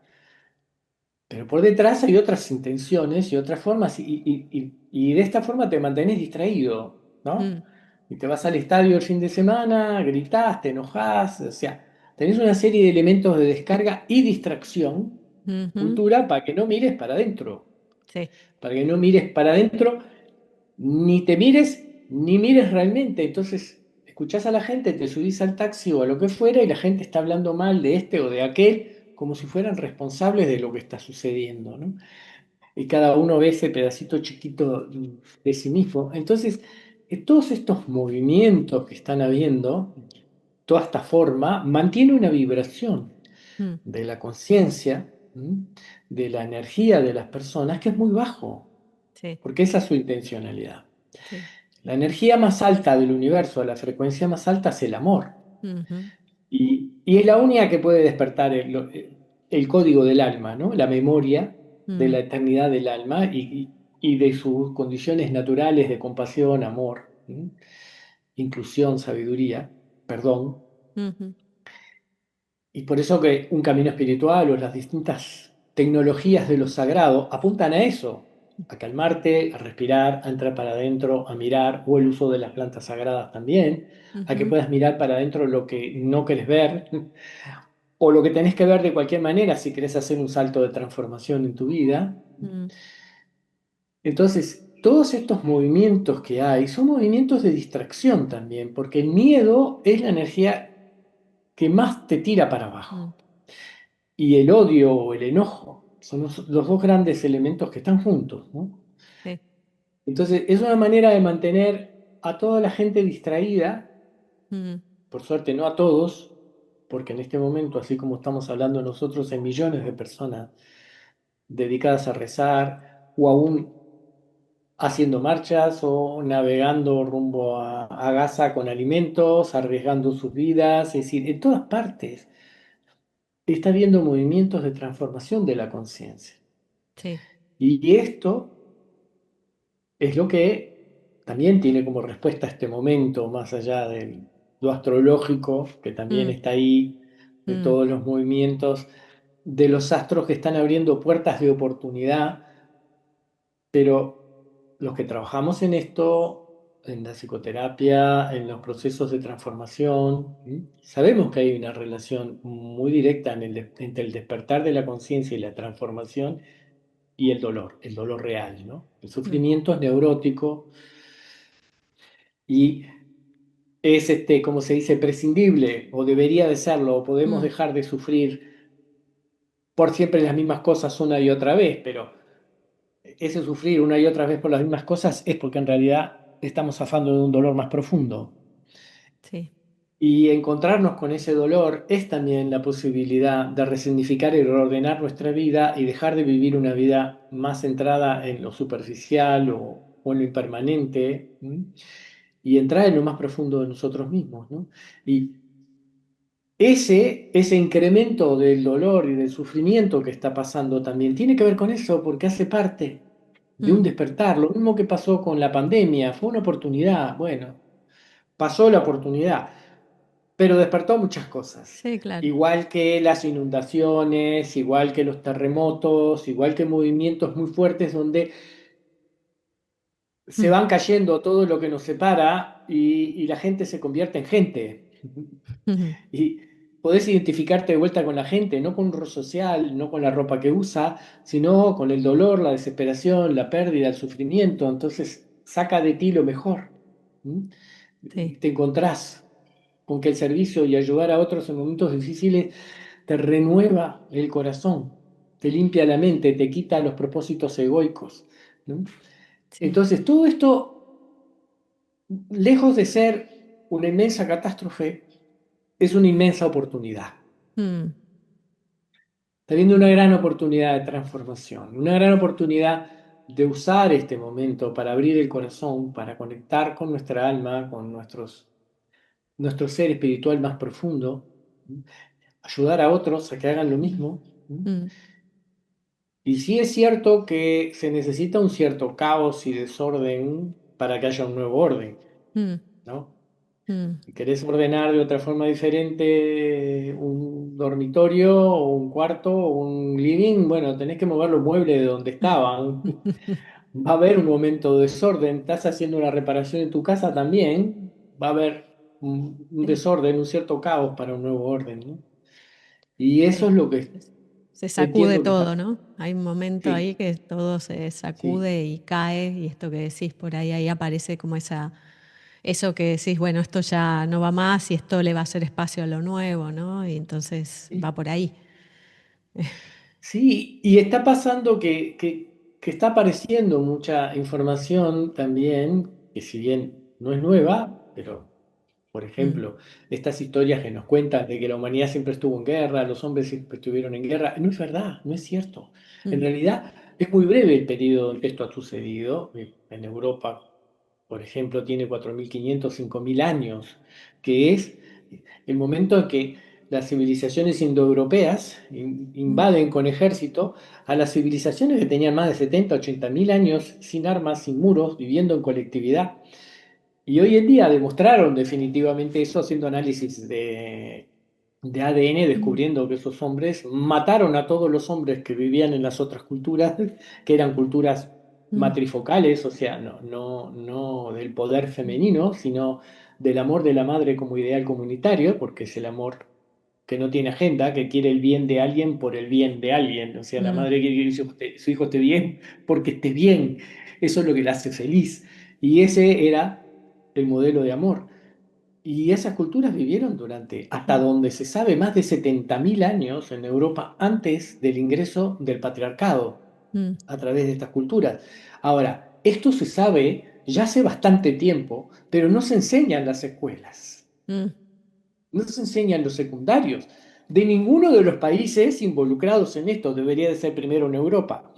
Speaker 2: Pero por detrás hay otras intenciones y otras formas, y de esta forma te mantenés distraído, ¿no?
Speaker 1: Mm.
Speaker 2: Y te vas al estadio el fin de semana, gritás, te enojás, o sea, tenés una serie de elementos de descarga y distracción,
Speaker 1: Ujú.
Speaker 2: cultura, para que no mires para adentro,
Speaker 1: Sí.
Speaker 2: para que no mires para adentro, ni te mires, ni mires realmente. Entonces, escuchás a la gente, te subís al taxi o a lo que fuera, y la gente está hablando mal de este o de aquel, como si fueran responsables de lo que está sucediendo, ¿no? Y cada uno ve ese pedacito chiquito de sí mismo. Entonces, todos estos movimientos que están habiendo, toda esta forma, mantiene una vibración
Speaker 1: Mm.
Speaker 2: de la conciencia, ¿m? De la energía de las personas, que es muy bajo,
Speaker 1: Sí,
Speaker 2: porque esa es su intencionalidad.
Speaker 1: sí.
Speaker 2: La energía más alta del universo, la frecuencia más alta, es el amor.
Speaker 1: Ujú.
Speaker 2: Y es la única que puede despertar el código del alma, ¿no? La memoria de la
Speaker 1: Mm.
Speaker 2: eternidad del alma y de sus condiciones naturales de compasión, amor, ¿sí? Inclusión, sabiduría, perdón.
Speaker 1: Ujú.
Speaker 2: Y por eso que un camino espiritual o las distintas tecnologías de lo sagrado apuntan a eso, a calmarte, a respirar, a entrar para adentro, a mirar, o el uso de las plantas sagradas también, a que
Speaker 1: Ujú.
Speaker 2: puedas mirar para adentro lo que no querés ver, o lo que tenés que ver de cualquier manera si querés hacer un salto de transformación en tu vida.
Speaker 1: Mm.
Speaker 2: Entonces, todos estos movimientos que hay son movimientos de distracción también, porque el miedo es la energía que más te tira para abajo.
Speaker 1: mm,
Speaker 2: Y el odio o el enojo son los dos grandes elementos que están juntos, ¿no?
Speaker 1: sí,
Speaker 2: Entonces, es una manera de mantener a toda la gente distraída,
Speaker 1: mm,
Speaker 2: por suerte no a todos, porque en este momento, así como estamos hablando nosotros, hay millones de personas dedicadas a rezar o aún haciendo marchas o navegando rumbo a Gaza con alimentos, arriesgando sus vidas, es decir, en todas partes está habiendo movimientos de transformación de la conciencia.
Speaker 1: sí,
Speaker 2: Y esto es lo que también tiene como respuesta a este momento, más allá de lo astrológico, que también
Speaker 1: mm,
Speaker 2: está ahí, de
Speaker 1: mm,
Speaker 2: todos los movimientos, de los astros que están abriendo puertas de oportunidad, pero los que trabajamos en esto, en la psicoterapia, en los procesos de transformación, ¿sí? Sabemos que hay una relación muy directa entre el despertar de la conciencia y la transformación y el dolor real, ¿no? El
Speaker 1: mm,
Speaker 2: sufrimiento es neurótico y es, como se dice, prescindible, o debería de serlo, o podemos
Speaker 1: mm,
Speaker 2: dejar de sufrir por siempre las mismas cosas una y otra vez, pero ese sufrir una y otra vez por las mismas cosas es porque en realidad estamos zafando de un dolor más profundo.
Speaker 1: sí,
Speaker 2: Y encontrarnos con ese dolor es también la posibilidad de resignificar y reordenar nuestra vida y dejar de vivir una vida más centrada en lo superficial o en lo impermanente, ¿m? Y entrar en lo más profundo de nosotros mismos, ¿no? Y ese incremento del dolor y del sufrimiento que está pasando también tiene que ver con eso, porque hace parte de un
Speaker 1: mm,
Speaker 2: despertar. Lo mismo que pasó con la pandemia, fue una oportunidad. Bueno, pasó la oportunidad, pero despertó muchas cosas.
Speaker 1: sí, claro,
Speaker 2: Igual que las inundaciones, igual que los terremotos, igual que movimientos muy fuertes donde se
Speaker 1: mm,
Speaker 2: van cayendo todo lo que nos separa y la gente se convierte en gente.
Speaker 1: mm,
Speaker 2: Y podés identificarte de vuelta con la gente, no con un rol social, no con la ropa que usa, sino con el dolor, la desesperación, la pérdida, el sufrimiento. Entonces, saca de ti lo mejor. ¿Mm?
Speaker 1: sí,
Speaker 2: Te encontrás con que el servicio y ayudar a otros en momentos difíciles te renueva el corazón, te limpia la mente, te quita los propósitos egoicos, ¿no?
Speaker 1: sí,
Speaker 2: Entonces, todo esto, lejos de ser una inmensa catástrofe, es una inmensa oportunidad.
Speaker 1: mm,
Speaker 2: Está viendo una gran oportunidad de transformación, una gran oportunidad de usar este momento para abrir el corazón, para conectar con nuestra alma, con nuestro ser espiritual más profundo, ¿sí? Ayudar a otros a que hagan lo mismo, ¿sí?
Speaker 1: mm,
Speaker 2: Y sí es cierto que se necesita un cierto caos y desorden para que haya un nuevo orden,
Speaker 1: mm,
Speaker 2: ¿no?
Speaker 1: mm,
Speaker 2: Si querés ordenar de otra forma diferente un dormitorio o un cuarto o un living, bueno, tenés que mover los muebles de donde estaban. Va a haber un momento de desorden. Estás haciendo una reparación en tu casa también. Va a haber un
Speaker 1: sí,
Speaker 2: desorden, un cierto caos para un nuevo orden, ¿no? Y eso
Speaker 1: sí.
Speaker 2: es lo que
Speaker 1: Se sacude
Speaker 2: entiendo que
Speaker 1: todo,
Speaker 2: está.
Speaker 1: ¿no? Hay un momento ahí
Speaker 2: Sí,
Speaker 1: que todo se
Speaker 2: sí,
Speaker 1: sacude y cae, y esto que decís por ahí, ahí aparece como eso que decís, bueno, esto ya no va más y esto le va a hacer espacio a lo nuevo, ¿no? Y entonces
Speaker 2: sí.
Speaker 1: va por ahí.
Speaker 2: Sí, y está pasando que está apareciendo mucha información también, que si bien no es nueva, pero por
Speaker 1: Mm,
Speaker 2: ejemplo, estas historias que nos cuentan de que la humanidad siempre estuvo en guerra, los hombres siempre estuvieron en guerra, no es verdad, no es cierto. En
Speaker 1: mm,
Speaker 2: realidad es muy breve el periodo en que esto ha sucedido. En Europa, por ejemplo, tiene 4.500, 5.000 años, que es el momento en que las civilizaciones indoeuropeas
Speaker 1: mm,
Speaker 2: invaden con ejército a las civilizaciones que tenían más de 70, 80.000 años sin armas, sin muros, viviendo en colectividad. Y hoy en día demostraron definitivamente eso haciendo análisis de ADN,
Speaker 1: mm,
Speaker 2: descubriendo que esos hombres mataron a todos los hombres que vivían en las otras culturas, que eran culturas
Speaker 1: mm,
Speaker 2: matrifocales, o sea, no del poder femenino, sino del amor de la madre como ideal comunitario, porque es el amor que no tiene agenda, que quiere el bien de alguien por el bien de alguien. O sea, la
Speaker 1: mm,
Speaker 2: madre quiere que su hijo esté bien porque esté bien. Eso es lo que la hace feliz. Y ese era el modelo de amor. Y esas culturas vivieron durante, hasta
Speaker 1: Mm,
Speaker 2: donde se sabe, más de 70.000 años en Europa antes del ingreso del patriarcado
Speaker 1: mm,
Speaker 2: a través de estas culturas. Ahora, esto se sabe ya hace bastante tiempo, pero no se enseña en las escuelas,
Speaker 1: mm,
Speaker 2: no se enseña en los secundarios. De ninguno de los países involucrados en esto, debería de ser primero en Europa.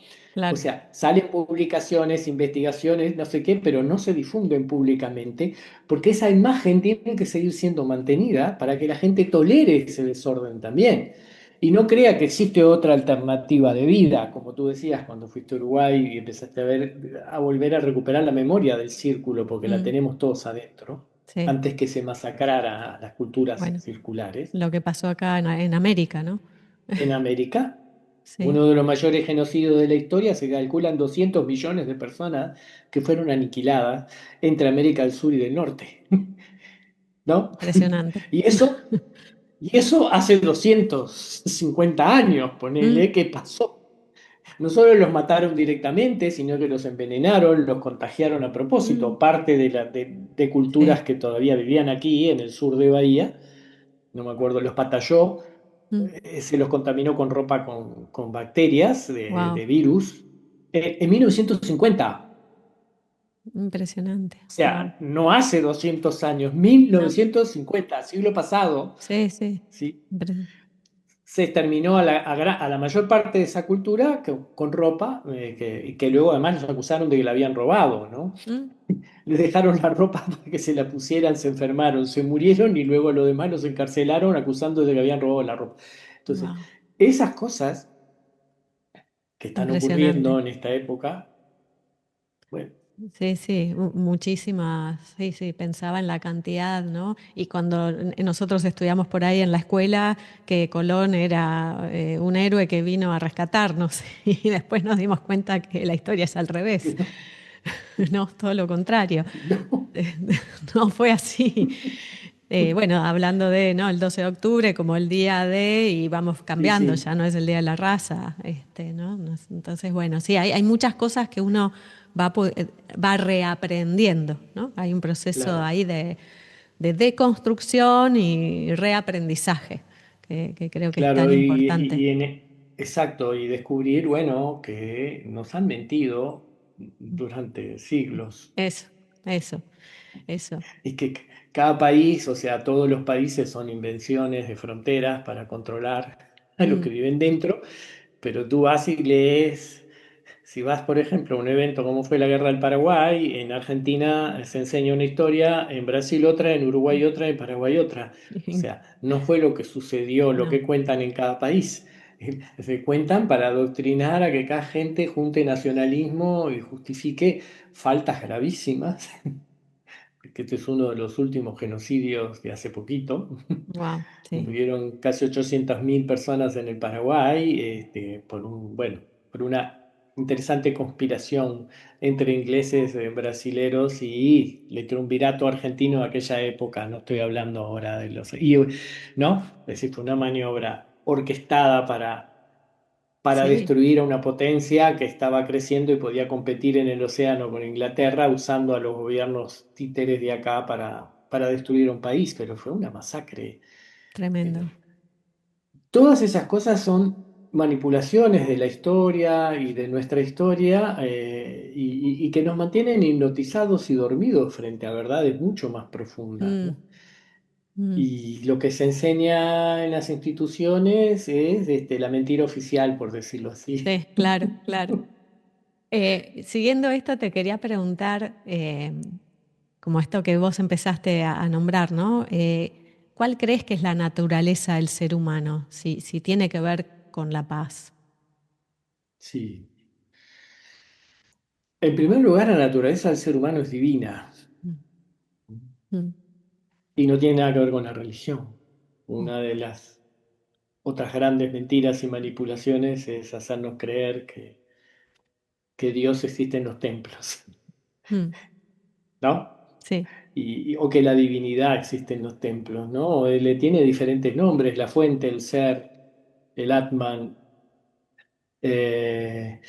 Speaker 2: O
Speaker 1: claro.
Speaker 2: sea, salen publicaciones, investigaciones, no sé qué, pero no se difunden públicamente porque esa imagen tiene que seguir siendo mantenida para que la gente tolere ese desorden también. Y no crea que existe otra alternativa de vida, como tú decías cuando fuiste a Uruguay y empezaste a ver, a volver a recuperar la memoria del círculo, porque la
Speaker 1: Mm,
Speaker 2: tenemos todos adentro,
Speaker 1: sí,
Speaker 2: antes que se masacrara las culturas
Speaker 1: bueno,
Speaker 2: circulares.
Speaker 1: lo que pasó acá en América, ¿no?
Speaker 2: En América,
Speaker 1: Sí,
Speaker 2: uno de los mayores genocidios de la historia, se calculan 200 millones de personas que fueron aniquiladas entre América del Sur y del Norte, ¿no?
Speaker 1: impresionante.
Speaker 2: Y eso hace 250 años,
Speaker 1: Mm,
Speaker 2: ponele, que pasó. No solo los mataron directamente, sino que los envenenaron, los contagiaron a
Speaker 1: mm,
Speaker 2: propósito. Parte de
Speaker 1: sí,
Speaker 2: culturas que todavía vivían aquí, en el sur de Bahía, no me acuerdo, los Patalló, se los contaminó con ropa con bacterias
Speaker 1: wow,
Speaker 2: de virus en 1950.
Speaker 1: impresionante.
Speaker 2: O
Speaker 1: Wow.
Speaker 2: sea, no hace 200 años,
Speaker 1: No,
Speaker 2: 1950, siglo pasado,
Speaker 1: sí, sí.
Speaker 2: ¿sí?
Speaker 1: impre-
Speaker 2: Se exterminó a la mayor parte de esa cultura con ropa, y que luego además los acusaron de que la habían robado, ¿no?
Speaker 1: mm,
Speaker 2: Les dejaron la ropa para que se la pusieran, se enfermaron, se murieron y luego los demás los encarcelaron acusando de que habían robado la ropa. Entonces,
Speaker 1: wow,
Speaker 2: esas cosas que están
Speaker 1: impresionante.
Speaker 2: ocurriendo en esta época, bueno,
Speaker 1: Sí, sí, muchísimas, sí, sí, pensaba en la cantidad, ¿no? Y cuando nosotros estudiamos por ahí en la escuela, que Colón era un héroe que vino a rescatarnos y después nos dimos cuenta que la historia es al revés,
Speaker 2: no,
Speaker 1: no, todo lo contrario,
Speaker 2: no,
Speaker 1: no fue así. Bueno, hablando de, ¿no? El 12 de octubre como el día de, y vamos
Speaker 2: sí,
Speaker 1: cambiando,
Speaker 2: sí,
Speaker 1: ya no es el día de la raza, ¿no? Entonces, bueno, sí, hay muchas cosas que uno va reaprendiendo, ¿no? Hay un proceso
Speaker 2: claro,
Speaker 1: ahí de deconstrucción y reaprendizaje, que creo que es tan
Speaker 2: claro,
Speaker 1: importante.
Speaker 2: exacto, y descubrir, bueno, que nos han mentido durante siglos
Speaker 1: Eso, eso, eso.
Speaker 2: y que cada país, o sea, todos los países son invenciones de fronteras para controlar a los que
Speaker 1: Mm,
Speaker 2: viven dentro, pero tú vas y lees. Si vas, por ejemplo, a un evento como fue la Guerra del Paraguay, en Argentina se enseña una historia, en Brasil otra, en Uruguay otra, en Paraguay otra. O sea, no fue lo que sucedió, lo
Speaker 1: no,
Speaker 2: que cuentan en cada país. Se cuentan para adoctrinar a que cada gente junte nacionalismo y justifique faltas gravísimas, que este es uno de los últimos genocidios de hace poquito.
Speaker 1: wow, sí,
Speaker 2: Murieron casi 800.000 personas en el Paraguay, bueno, por una interesante conspiración entre ingleses, brasileros y el triunvirato argentino de aquella época. No estoy hablando ahora de ¿no? Es decir, fue una maniobra orquestada para
Speaker 1: sí,
Speaker 2: destruir a una potencia que estaba creciendo y podía competir en el océano con Inglaterra, usando a los gobiernos títeres de acá para destruir un país, pero fue una masacre.
Speaker 1: tremendo.
Speaker 2: Todas esas cosas son manipulaciones de la historia y de nuestra historia, y que nos mantienen hipnotizados y dormidos frente a verdades mucho más profundas,
Speaker 1: Mm,
Speaker 2: ¿no?
Speaker 1: mm.
Speaker 2: Y lo que se enseña en las instituciones es la mentira oficial, por decirlo así.
Speaker 1: Sí, claro, claro. Siguiendo esto, te quería preguntar, como esto que vos empezaste a nombrar, ¿no? ¿Cuál crees que es la naturaleza del ser humano? Si tiene que ver con la paz.
Speaker 2: Sí. En primer lugar, la naturaleza del ser humano es divina
Speaker 1: Mm, mm,
Speaker 2: y no tiene nada que ver con la religión.
Speaker 1: mm,
Speaker 2: Una de las otras grandes mentiras y manipulaciones es hacernos creer que Dios existe en los templos,
Speaker 1: mm.
Speaker 2: ¿no?
Speaker 1: Sí,
Speaker 2: O que la divinidad existe en los templos, ¿no? Le tiene diferentes nombres: la fuente, el ser, el Atman, eh,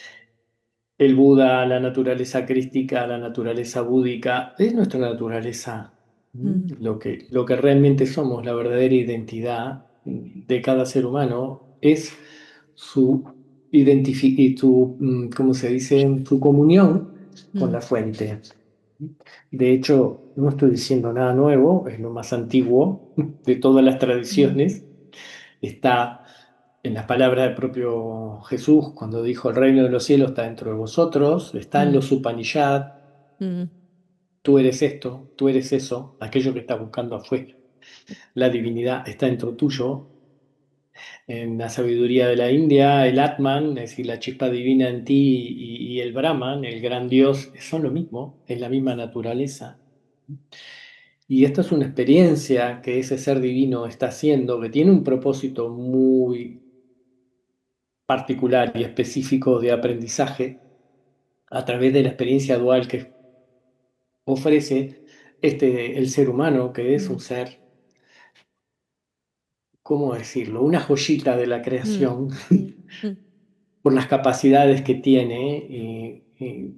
Speaker 2: el Buda, la naturaleza crística, la naturaleza búdica. Es nuestra naturaleza.
Speaker 1: mm,
Speaker 2: Lo que realmente somos, la verdadera identidad de cada ser humano, es su, ¿cómo se dice? Su comunión con
Speaker 1: mm,
Speaker 2: la fuente. De hecho, no estoy diciendo nada nuevo, es lo más antiguo de todas las
Speaker 1: mm,
Speaker 2: tradiciones. Está en las palabras del propio Jesús cuando dijo: el reino de los cielos está dentro de vosotros. Está en
Speaker 1: mm,
Speaker 2: los Upanishad:
Speaker 1: mm,
Speaker 2: tú eres esto, tú eres eso, aquello que estás buscando afuera. La divinidad está dentro tuyo. En la sabiduría de la India, el Atman, es decir, la chispa divina en ti, y el Brahman, el gran Dios, son lo mismo, es la misma naturaleza. Y esta es una experiencia que ese ser divino está haciendo, que tiene un propósito muy particular y específico de aprendizaje a través de la experiencia dual que ofrece el ser humano, que es un
Speaker 1: mm,
Speaker 2: ser, ¿cómo decirlo? Una joyita de la
Speaker 1: mm,
Speaker 2: creación
Speaker 1: mm,
Speaker 2: por las capacidades que tiene y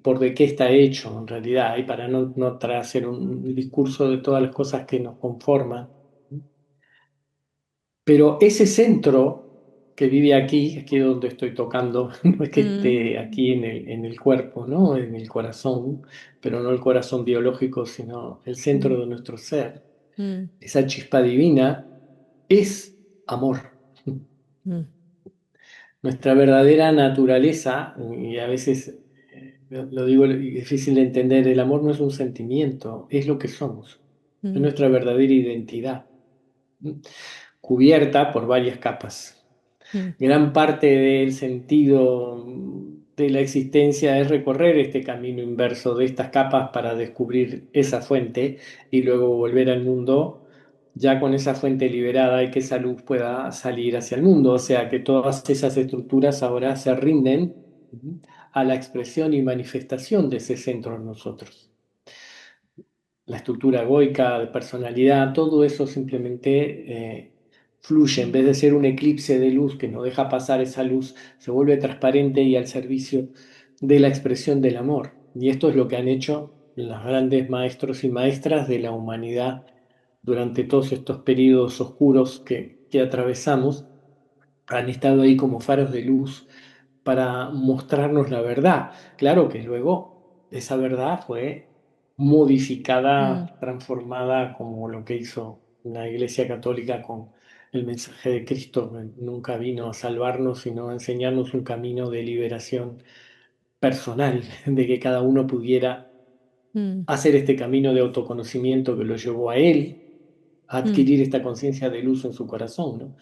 Speaker 2: por de qué está hecho en realidad, y para no hacer un discurso de todas las cosas que nos conforman. Pero ese centro que vive aquí donde estoy tocando, no es que
Speaker 1: mm,
Speaker 2: esté aquí en el cuerpo, ¿no? En el corazón, pero no el corazón biológico, sino el centro
Speaker 1: mm,
Speaker 2: de nuestro ser.
Speaker 1: mm,
Speaker 2: Esa chispa divina es amor.
Speaker 1: mm,
Speaker 2: Nuestra verdadera naturaleza, y a veces lo digo y es difícil de entender, el amor no es un sentimiento, es lo que somos, es
Speaker 1: mm,
Speaker 2: nuestra verdadera identidad, ¿m? Cubierta por varias capas.
Speaker 1: mm,
Speaker 2: Gran parte del sentido de la existencia es recorrer este camino inverso de estas capas para descubrir esa fuente y luego volver al mundo ya con esa fuente liberada, y que esa luz pueda salir hacia el mundo. O sea, que todas esas estructuras ahora se rinden a la expresión y manifestación de ese centro en nosotros. La estructura egoica, de personalidad, todo eso simplemente fluye. En vez de ser un eclipse de luz que no deja pasar esa luz, se vuelve transparente y al servicio de la expresión del amor. Y esto es lo que han hecho los grandes maestros y maestras de la humanidad durante todos estos periodos oscuros que atravesamos. Han estado ahí como faros de luz para mostrarnos la verdad. Claro que luego esa verdad fue
Speaker 1: mm,
Speaker 2: modificada, transformada, como lo que hizo la Iglesia Católica con el mensaje de Cristo. Nunca vino a salvarnos, sino a enseñarnos un camino de liberación personal, de que cada uno pudiera
Speaker 1: mm,
Speaker 2: hacer este camino de autoconocimiento que lo llevó a él a
Speaker 1: mm,
Speaker 2: adquirir esta conciencia de luz en su corazón, ¿no?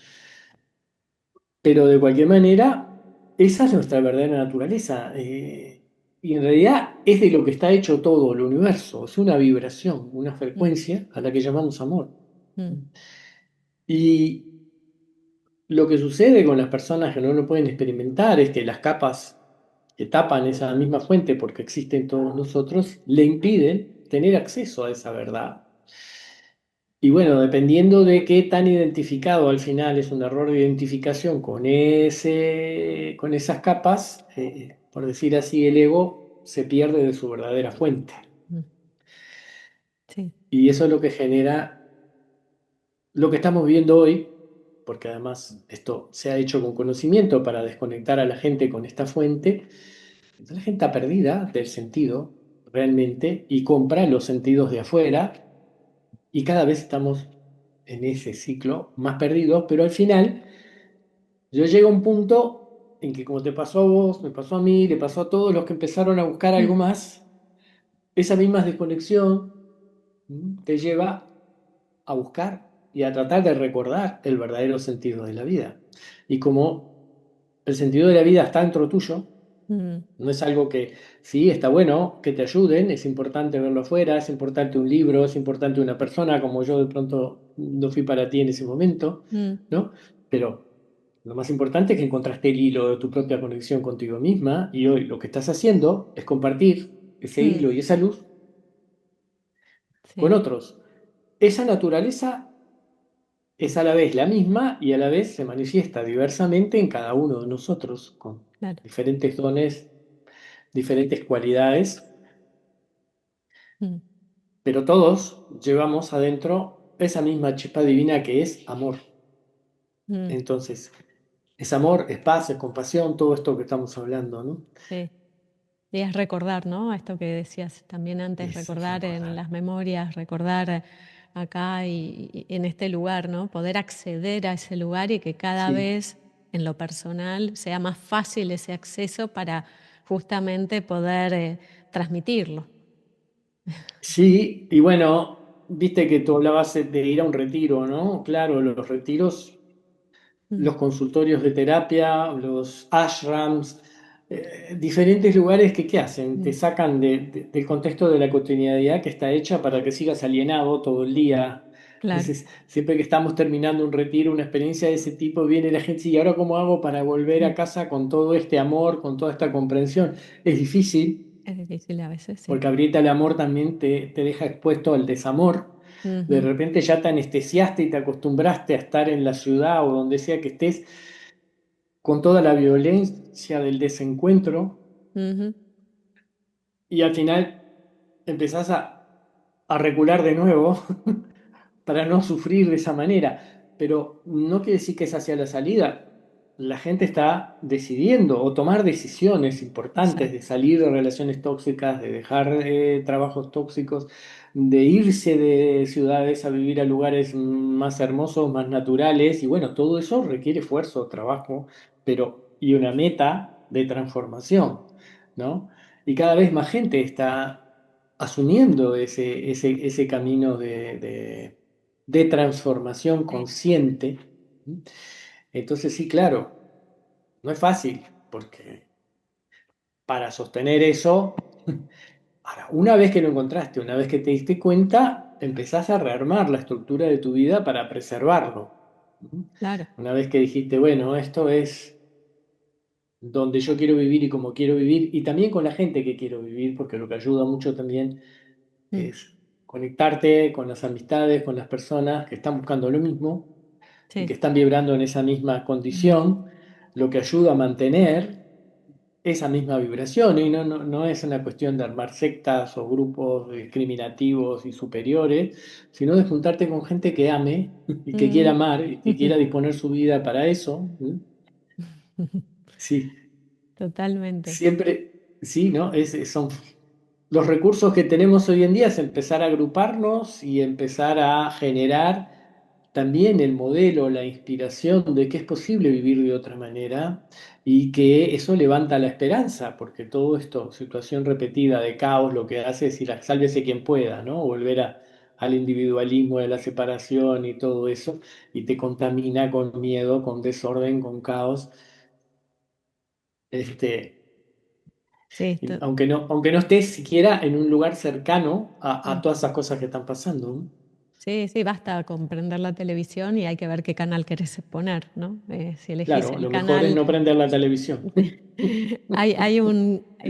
Speaker 2: Pero de cualquier manera, esa es nuestra verdadera naturaleza. Y en realidad es de lo que está hecho todo el universo. Es una vibración, una
Speaker 1: mm,
Speaker 2: frecuencia a la que llamamos amor.
Speaker 1: mm,
Speaker 2: Y lo que sucede con las personas que no lo pueden experimentar es que las capas que tapan esa misma fuente, porque existen todos nosotros, le impiden tener acceso a esa verdad. Y bueno, dependiendo de qué tan identificado al final es un error de identificación con esas capas, por decir así, el ego se pierde de su verdadera fuente.
Speaker 1: mm, sí,
Speaker 2: Y eso es lo que genera lo que estamos viendo hoy, porque además esto se ha hecho con conocimiento para desconectar a la gente con esta fuente. Entonces, la gente está perdida del sentido realmente y compra los sentidos de afuera, y cada vez estamos en ese ciclo más perdidos, pero al final yo llego a un punto en que, como te pasó a vos, me pasó a mí, le pasó a todos los que empezaron a buscar algo
Speaker 1: mm,
Speaker 2: más, esa misma desconexión te lleva a buscar y a tratar de recordar el verdadero sentido de la vida. Y como el sentido de la vida está dentro tuyo,
Speaker 1: mm,
Speaker 2: no es algo que sí, está bueno que te ayuden, es importante verlo afuera, es importante un libro, es importante una persona, como yo de pronto no fui para ti en ese momento,
Speaker 1: mm,
Speaker 2: ¿no? Pero lo más importante es que encontraste el hilo de tu propia conexión contigo misma, y hoy lo que estás haciendo es compartir ese
Speaker 1: mm,
Speaker 2: hilo y esa luz con
Speaker 1: sí,
Speaker 2: otros. Esa naturaleza es a la vez la misma y a la vez se manifiesta diversamente en cada uno de nosotros, con
Speaker 1: claro.
Speaker 2: diferentes dones, diferentes cualidades.
Speaker 1: Mm.
Speaker 2: pero todos llevamos adentro esa misma chispa divina que es amor.
Speaker 1: Mm,
Speaker 2: Entonces, es amor, es paz, es compasión, todo esto que estamos hablando, ¿no?
Speaker 1: sí. Y es recordar, ¿no? Esto que decías también antes,
Speaker 2: Es
Speaker 1: recordar en
Speaker 2: recordar.
Speaker 1: las memorias, recordar acá y en este lugar, ¿no? Poder acceder a ese lugar y que cada
Speaker 2: Sí,
Speaker 1: vez en lo personal sea más fácil ese acceso para justamente poder transmitirlo.
Speaker 2: sí, y bueno, viste que tú hablabas de ir a un retiro, ¿no? Claro, los retiros,
Speaker 1: Mm,
Speaker 2: los consultorios de terapia, los ashrams, diferentes lugares que ¿qué hacen? Te
Speaker 1: mm,
Speaker 2: sacan del contexto de la cotidianidad que está hecha para que sigas alienado todo el día.
Speaker 1: claro.
Speaker 2: Entonces, siempre que estamos terminando un retiro, una experiencia de ese tipo, viene la gente y ¿y ahora cómo hago para volver
Speaker 1: Mm.
Speaker 2: a casa con todo este amor, con toda esta comprensión? Es difícil,
Speaker 1: Es difícil a veces, sí.
Speaker 2: porque abrirte al amor también te deja expuesto al desamor. De
Speaker 1: Ujú,
Speaker 2: repente ya te anestesiaste y te acostumbraste a estar en la ciudad o donde sea que estés con toda la violencia del desencuentro
Speaker 1: ujú,
Speaker 2: y al final empezás a recular de nuevo para no sufrir de esa manera. Pero no quiere decir que esa sea la salida. La gente está decidiendo o tomar decisiones importantes de
Speaker 1: exacto.
Speaker 2: salir de relaciones tóxicas, de dejar trabajos tóxicos, de irse de ciudades a vivir a lugares más hermosos, más naturales. Y bueno, todo eso requiere esfuerzo, trabajo, pero y una meta de transformación, ¿no? Y cada vez más gente está asumiendo ese camino de transformación
Speaker 1: Sí,
Speaker 2: consciente. Entonces, sí, claro, no es fácil, porque para sostener eso, ahora, una vez que lo encontraste, una vez que te diste cuenta, empezás a rearmar la estructura de tu vida para preservarlo.
Speaker 1: claro.
Speaker 2: Una vez que dijiste, bueno, esto es donde yo quiero vivir y como quiero vivir, y también con la gente que quiero vivir, porque lo que ayuda mucho también
Speaker 1: Mm,
Speaker 2: es conectarte con las amistades, con las personas que están buscando lo mismo y que
Speaker 1: sí.
Speaker 2: están vibrando en esa misma
Speaker 1: Ujú,
Speaker 2: condición, lo que ayuda a mantener esa misma vibración. Y no es una cuestión de armar sectas o grupos discriminativos y superiores, sino de juntarte con gente que ame y que quiera
Speaker 1: mm,
Speaker 2: amar y que quiera disponer su vida para eso. ¿Mm? Sí,
Speaker 1: totalmente.
Speaker 2: siempre, sí, ¿no? Son los recursos que tenemos hoy en día es empezar a agruparnos y empezar a generar también el modelo, la inspiración de que es posible vivir de otra manera y que eso levanta la esperanza, porque todo esto, situación repetida de caos, lo que hace es ir a sálvese quien pueda, ¿no? Volver al individualismo, a la separación y todo eso, y te contamina con miedo, con desorden, con caos. Este,
Speaker 1: Sí,
Speaker 2: aunque no estés siquiera en un lugar cercano a
Speaker 1: mm.
Speaker 2: todas esas cosas que están pasando, ¿no?
Speaker 1: Sí, sí, basta con prender la televisión y hay que ver qué canal querés poner, ¿no? Si elegís
Speaker 2: Claro,
Speaker 1: el
Speaker 2: lo mejor es
Speaker 1: canal.
Speaker 2: no prender la televisión.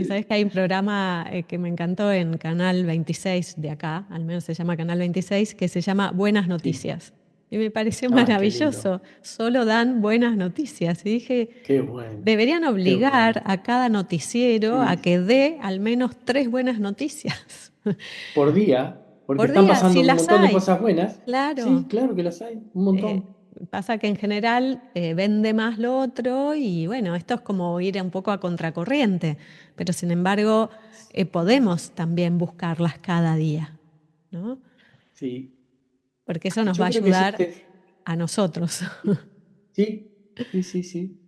Speaker 1: Sabes que hay un programa que me encantó en Canal 26 de acá, al menos se llama Canal 26, que se llama Buenas
Speaker 2: Sí.
Speaker 1: Noticias. Y me pareció
Speaker 2: Ay, qué lindo.
Speaker 1: maravilloso, solo dan buenas noticias. Y dije,
Speaker 2: Qué bueno.
Speaker 1: deberían
Speaker 2: Qué bueno.
Speaker 1: obligar a cada noticiero a
Speaker 2: Sí.
Speaker 1: que dé al menos 3 buenas noticias
Speaker 2: Por día, porque
Speaker 1: por
Speaker 2: están
Speaker 1: día, si
Speaker 2: pasando un
Speaker 1: las
Speaker 2: montón de
Speaker 1: hay.
Speaker 2: cosas buenas.
Speaker 1: Claro.
Speaker 2: Sí, claro que las hay, un
Speaker 1: Eh,
Speaker 2: montón.
Speaker 1: pasa que en general vende más lo otro y bueno, esto es como ir un poco a contracorriente, pero sin embargo podemos también buscarlas cada día, ¿no?
Speaker 2: Sí.
Speaker 1: Porque eso nos va
Speaker 2: Yo
Speaker 1: a
Speaker 2: creo que es
Speaker 1: ayudar a nosotros.
Speaker 2: Sí, sí, sí, sí.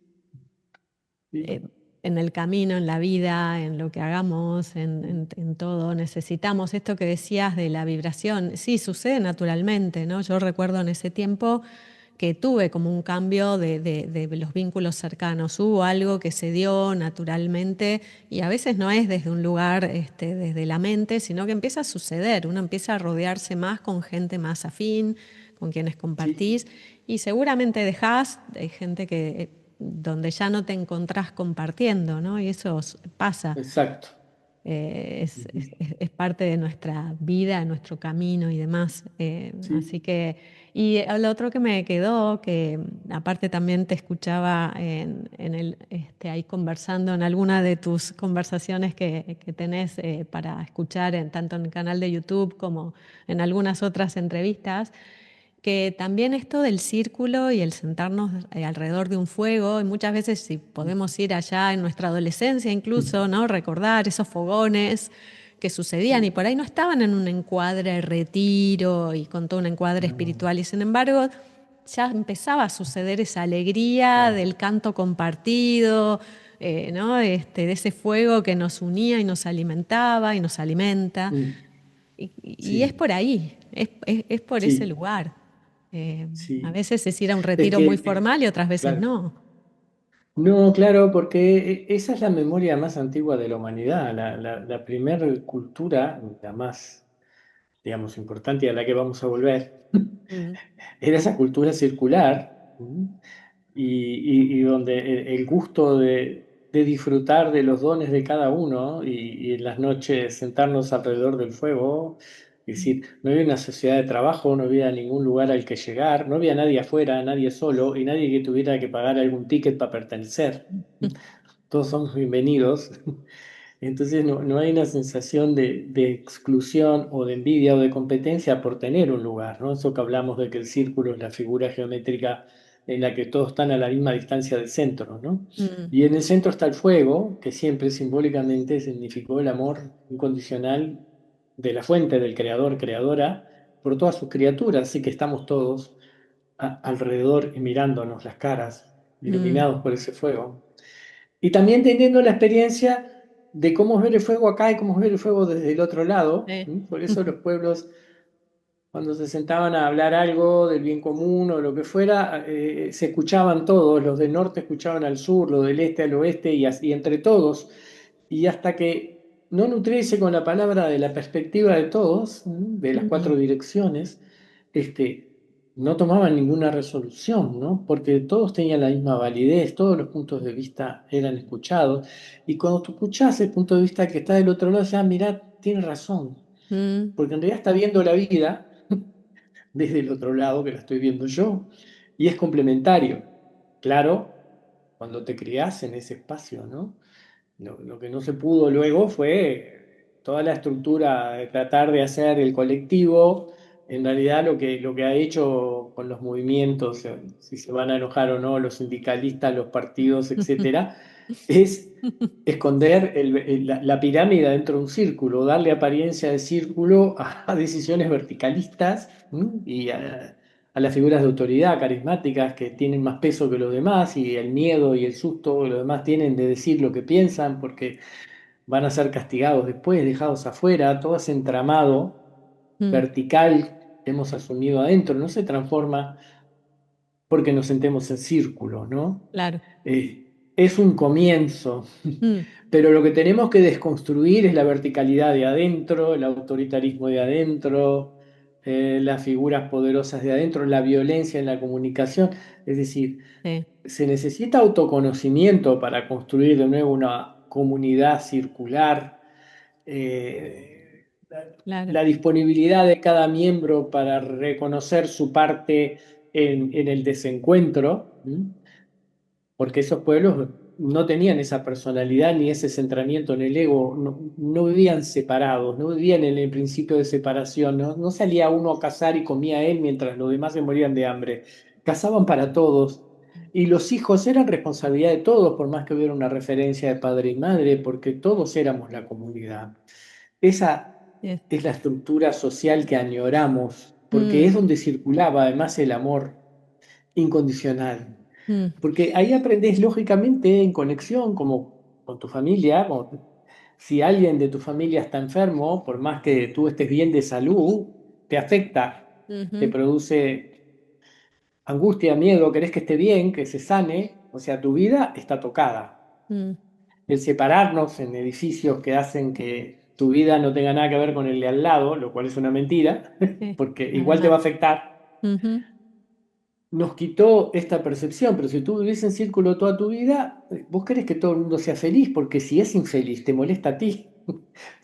Speaker 1: eh,
Speaker 2: Sí,
Speaker 1: en el camino, en la vida, en lo que hagamos, en todo. Necesitamos esto que decías de la vibración. Sí, sucede naturalmente, ¿no? Yo recuerdo en ese tiempo que tuve como un cambio de los vínculos cercanos. Hubo algo que se dio naturalmente y a veces no es desde un lugar, desde la mente, sino que empieza a suceder. Uno empieza a rodearse más con gente más afín, con quienes
Speaker 2: sí,
Speaker 1: compartís y seguramente dejás de gente que donde ya no te encontrás compartiendo, ¿no? Y eso pasa.
Speaker 2: exacto.
Speaker 1: Es,
Speaker 2: Ujú.
Speaker 1: es parte de nuestra vida, nuestro camino y demás.
Speaker 2: Sí,
Speaker 1: Así que, Y lo otro que me quedó, que aparte también te escuchaba ahí conversando en alguna de tus conversaciones que tenés para escuchar tanto en el canal de YouTube como en algunas otras entrevistas, que también esto del círculo y el sentarnos alrededor de un fuego, y muchas veces si podemos ir allá en nuestra adolescencia incluso, ¿no? Recordar esos fogones que sucedían y por ahí no estaban en un encuadre retiro y con todo un encuadre
Speaker 2: No,
Speaker 1: espiritual y sin embargo ya empezaba a suceder esa alegría
Speaker 2: claro.
Speaker 1: del canto compartido, ¿no? De ese fuego que nos unía y nos alimentaba y nos alimenta.
Speaker 2: Mm,
Speaker 1: Y es
Speaker 2: sí,
Speaker 1: por ahí, es por ese
Speaker 2: sí,
Speaker 1: lugar. A
Speaker 2: sí.
Speaker 1: veces es ir a un
Speaker 2: Es
Speaker 1: retiro
Speaker 2: que,
Speaker 1: muy formal y otras veces
Speaker 2: claro.
Speaker 1: no.
Speaker 2: No, claro, porque esa es la memoria más antigua de la humanidad. La primer cultura, la más, digamos, importante y a la que vamos a volver,
Speaker 1: Mm,
Speaker 2: era esa cultura circular. Y donde el gusto de disfrutar de los dones de cada uno y en las noches sentarnos alrededor del fuego, es
Speaker 1: mm,
Speaker 2: decir, no había una sociedad de trabajo, no había ningún lugar al que llegar, no había nadie afuera, nadie solo y nadie que tuviera que pagar algún ticket para pertenecer. Todos somos bienvenidos. Entonces no hay una sensación de exclusión o de envidia o de competencia por tener un lugar, ¿no? Eso que hablamos de que el círculo es la figura geométrica en la que todos están a la misma distancia del centro, ¿no?
Speaker 1: mm,
Speaker 2: Y en el centro está el fuego, que siempre simbólicamente significó el amor incondicional de la fuente, del creador, creadora, por todas sus criaturas, así que estamos todos alrededor y mirándonos las caras,
Speaker 1: mm,
Speaker 2: iluminados por ese fuego. Y también teniendo la experiencia de cómo es ver el fuego acá y cómo es ver el fuego desde el otro lado.
Speaker 1: sí.
Speaker 2: Por eso los pueblos, cuando se sentaban a hablar algo del bien común o lo que fuera, se escuchaban todos, los del norte escuchaban al sur, los del este al oeste y así entre todos. Y hasta que no nutriese con la palabra de la perspectiva de todos, de las cuatro
Speaker 1: Mm,
Speaker 2: direcciones, este, no tomaban ninguna resolución, ¿no? Porque todos tenían la misma validez, todos los puntos de vista eran escuchados. Y cuando tú escuchás el punto de vista que está del otro lado, ya, mirá, tiene razón,
Speaker 1: mm,
Speaker 2: porque en realidad está viendo la vida desde el otro lado que la estoy viendo yo, y es complementario. Claro, cuando te criás en ese espacio, ¿no? Lo que no se pudo luego fue toda la estructura de tratar de hacer el colectivo, en realidad lo que ha hecho con los movimientos, si se van a enojar o no, los sindicalistas, los partidos, etcétera, es esconder la pirámide dentro de un círculo, darle apariencia de círculo a decisiones verticalistas, ¿m? Y a las figuras de autoridad carismáticas que tienen más peso que los demás y el miedo y el susto que los demás tienen de decir lo que piensan porque van a ser castigados después, dejados afuera, todo ese entramado
Speaker 1: mm,
Speaker 2: vertical que hemos asumido adentro no se transforma porque nos sentemos en círculo, ¿no?
Speaker 1: claro.
Speaker 2: Es un comienzo,
Speaker 1: Mm,
Speaker 2: pero lo que tenemos que desconstruir es la verticalidad de adentro, el autoritarismo de adentro, las figuras poderosas de adentro, la violencia en la comunicación. Es decir,
Speaker 1: sí,
Speaker 2: se necesita autoconocimiento para construir de nuevo una comunidad circular.
Speaker 1: claro.
Speaker 2: La disponibilidad de cada miembro para reconocer su parte en el desencuentro, ¿m? Porque esos pueblos no tenían esa personalidad ni ese centramiento en el ego, no vivían separados, no vivían en el principio de separación, no salía uno a cazar y comía él mientras los demás se morían de hambre, cazaban para todos. Y los hijos eran responsabilidad de todos, por más que hubiera una referencia de padre y madre, porque todos éramos la comunidad. Esa
Speaker 1: Yes.
Speaker 2: es la estructura social que añoramos, porque
Speaker 1: Mm,
Speaker 2: es donde circulaba además el amor incondicional.
Speaker 1: mm,
Speaker 2: Porque ahí aprendes lógicamente en conexión, como con tu familia, si alguien de tu familia está enfermo, por más que tú estés bien de salud, te afecta, te
Speaker 1: ujú,
Speaker 2: produce angustia, miedo, querés que esté bien, que se sane, o sea, tu vida está tocada.
Speaker 1: mm,
Speaker 2: El separarnos en edificios que hacen que tu vida no tenga nada que ver con el de al lado, lo cual es una mentira,
Speaker 1: sí,
Speaker 2: porque
Speaker 1: para
Speaker 2: igual te va a
Speaker 1: nada.
Speaker 2: afectar,
Speaker 1: Ujú,
Speaker 2: nos quitó esta percepción, pero si tú vivís en círculo toda tu vida, vos querés que todo el mundo sea feliz, porque si es infeliz, te molesta a ti,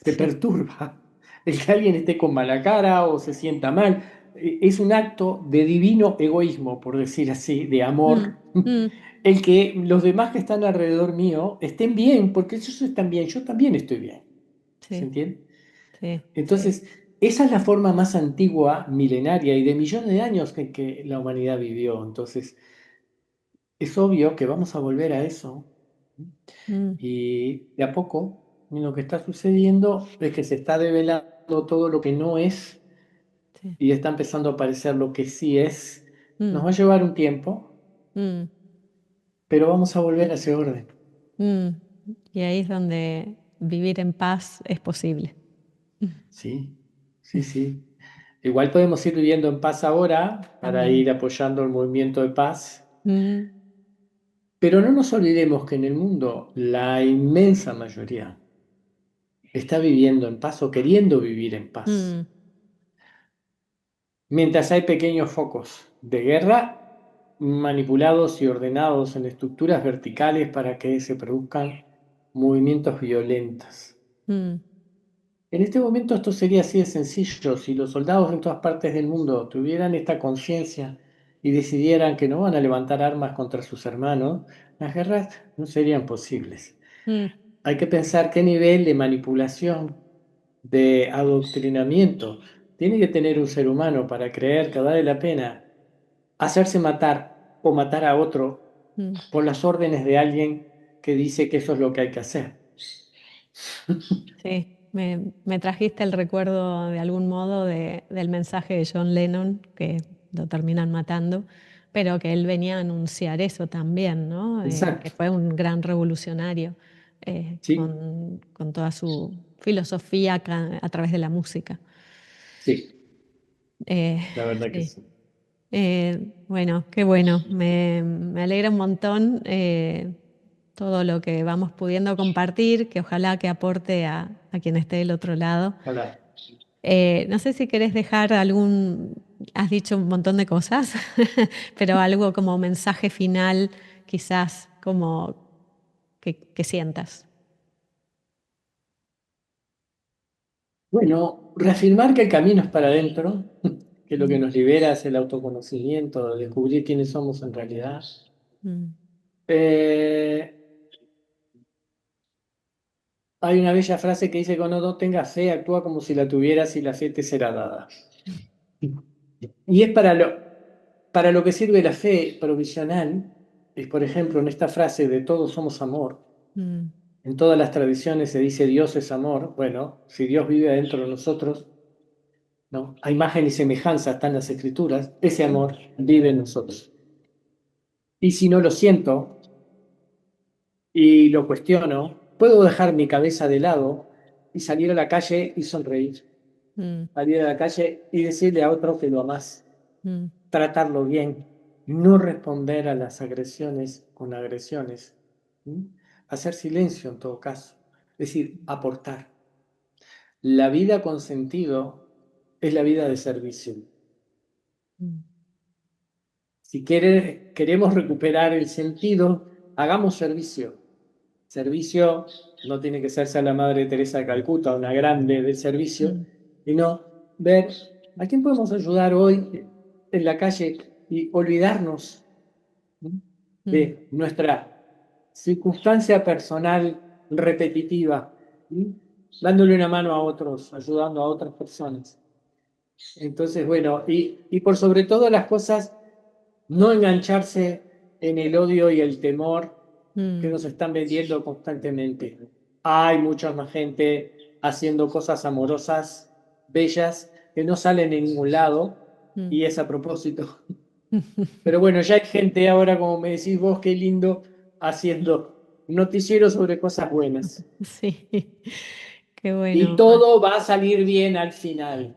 Speaker 2: te
Speaker 1: sí,
Speaker 2: perturba. El que alguien esté con mala cara o se sienta mal. es un acto de divino egoísmo, por decir así, de
Speaker 1: mm,
Speaker 2: amor,
Speaker 1: mm,
Speaker 2: el que los demás que están alrededor mío estén bien, porque ellos están bien, yo también estoy bien. ¿Se
Speaker 1: sí,
Speaker 2: entiende?
Speaker 1: sí.
Speaker 2: Entonces, esa es la forma más antigua, milenaria y de millones de años que la humanidad vivió. Entonces, es obvio que vamos a volver a eso.
Speaker 1: Mm,
Speaker 2: Y de a poco, lo que está sucediendo es que se está develando todo lo que no es
Speaker 1: sí.
Speaker 2: y está empezando a aparecer lo que sí es. Nos
Speaker 1: Mm,
Speaker 2: va a llevar un tiempo,
Speaker 1: mm,
Speaker 2: pero vamos a volver a ese orden.
Speaker 1: mm. Y ahí es donde vivir en paz es posible.
Speaker 2: Sí, sí, sí. Igual podemos ir viviendo en paz ahora para
Speaker 1: También.
Speaker 2: ir apoyando el movimiento de paz,
Speaker 1: Mm,
Speaker 2: pero no nos olvidemos que en el mundo la inmensa mayoría está viviendo en paz o queriendo vivir en paz.
Speaker 1: mm,
Speaker 2: Mientras hay pequeños focos de guerra manipulados y ordenados en estructuras verticales para que se produzcan movimientos violentos.
Speaker 1: mm,
Speaker 2: En este momento esto sería así de sencillo. Si los soldados en todas partes del mundo tuvieran esta conciencia y decidieran que no van a levantar armas contra sus hermanos, las guerras no serían posibles.
Speaker 1: mm,
Speaker 2: Hay que pensar qué nivel de manipulación, de adoctrinamiento tiene que tener un ser humano para creer que vale la pena hacerse matar o matar a otro
Speaker 1: mm.
Speaker 2: por las órdenes de alguien que dice que eso es lo que hay que hacer.
Speaker 1: Sí, me trajiste el recuerdo de algún modo del mensaje de John Lennon, que lo terminan matando, pero que él venía a anunciar eso también, ¿no? Que
Speaker 2: Exacto.
Speaker 1: fue un gran revolucionario
Speaker 2: Sí,
Speaker 1: con toda su filosofía a través de la música.
Speaker 2: sí,
Speaker 1: Eh,
Speaker 2: la verdad que
Speaker 1: sí.
Speaker 2: sí.
Speaker 1: Bueno, qué bueno. Me alegra un montón todo lo que vamos pudiendo compartir, que ojalá que aporte a quien esté del otro lado.
Speaker 2: Ojalá.
Speaker 1: No sé si querés dejar has dicho un montón de cosas, pero algo como mensaje final, quizás como que sientas.
Speaker 2: Bueno, reafirmar que el camino es para adentro, que lo que nos libera es el autoconocimiento, descubrir quiénes somos en realidad.
Speaker 1: Mm,
Speaker 2: Eh, Hay una bella frase que dice: cuando no tengas fe, actúa como si la tuvieras y la fe te será dada. Y es para lo que sirve la fe provisional, es por ejemplo en esta frase de todos somos amor.
Speaker 1: mm,
Speaker 2: En todas las tradiciones se dice Dios es amor. Bueno, si Dios vive adentro de nosotros, ¿no? A imagen y semejanza están las escrituras, ese amor vive en nosotros. Y si no lo siento y lo cuestiono, puedo dejar mi cabeza de lado y salir a la calle y sonreír.
Speaker 1: mm,
Speaker 2: Salir a la calle y decirle a otro que lo amás,
Speaker 1: mm,
Speaker 2: tratarlo bien, no responder a las agresiones con agresiones, ¿sí? Hacer silencio en todo caso, es decir, aportar. La vida con sentido es la vida de servicio.
Speaker 1: mm,
Speaker 2: Si queremos recuperar el sentido, hagamos servicio. Servicio no tiene que ser la Madre Teresa de Calcuta, una grande del servicio,
Speaker 1: mm,
Speaker 2: sino ver a quién podemos ayudar hoy en la calle y olvidarnos, ¿no?,
Speaker 1: mm,
Speaker 2: de nuestra circunstancia personal repetitiva, ¿sí?, dándole una mano a otros, ayudando a otras personas. Entonces, bueno, y por sobre todo las cosas, no engancharse en el odio y el temor que
Speaker 1: mm,
Speaker 2: nos están vendiendo constantemente. Hay mucha más gente haciendo cosas amorosas, bellas, que no salen en ningún lado,
Speaker 1: mm.
Speaker 2: y es a propósito. Pero bueno, ya hay gente ahora, como me decís vos, qué lindo, haciendo noticieros sobre cosas buenas.
Speaker 1: Sí, qué
Speaker 2: Y
Speaker 1: bueno.
Speaker 2: todo va a salir bien al final.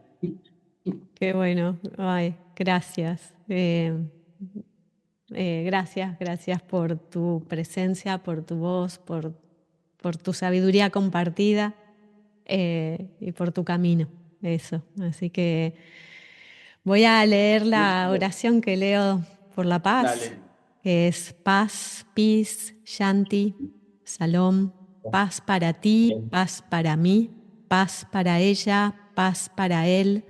Speaker 1: Qué bueno, ay, gracias. Gracias, gracias por tu presencia, por tu voz, por tu sabiduría compartida y por tu camino. Eso. Así que voy a leer la oración que leo por la paz,
Speaker 2: Dale.
Speaker 1: que es paz, peace, shanti, salom, paz para ti, paz para mí, paz para ella, paz para él,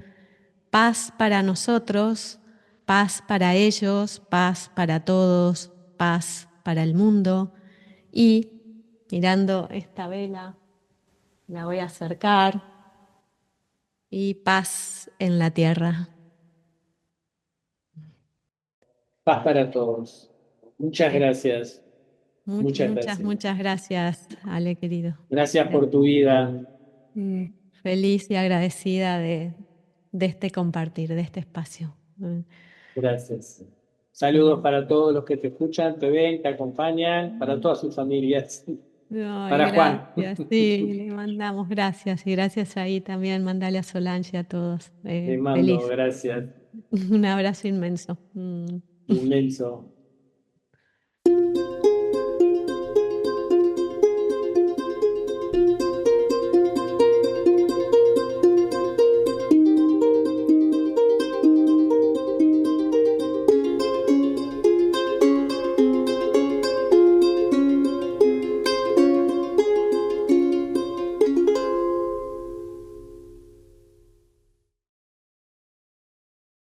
Speaker 1: paz para nosotros, paz para ellos, paz para todos, paz para el mundo. Y mirando esta vela, la voy a acercar, y paz en la tierra.
Speaker 2: Paz para todos. Muchas gracias. Muchas
Speaker 1: Muchas,
Speaker 2: gracias.
Speaker 1: muchas gracias, Ale, querido.
Speaker 2: Gracias por tu vida.
Speaker 1: Feliz y agradecida de este compartir, de este espacio.
Speaker 2: Gracias. Saludos para todos los que te escuchan, te ven, te acompañan, para todas sus familias.
Speaker 1: Ay,
Speaker 2: Para Juan.
Speaker 1: gracias, sí, le mandamos gracias y gracias ahí también, mandale a Solange y a todos.
Speaker 2: Le mando
Speaker 1: Feliz.
Speaker 2: gracias.
Speaker 1: Un abrazo inmenso.
Speaker 2: Inmenso.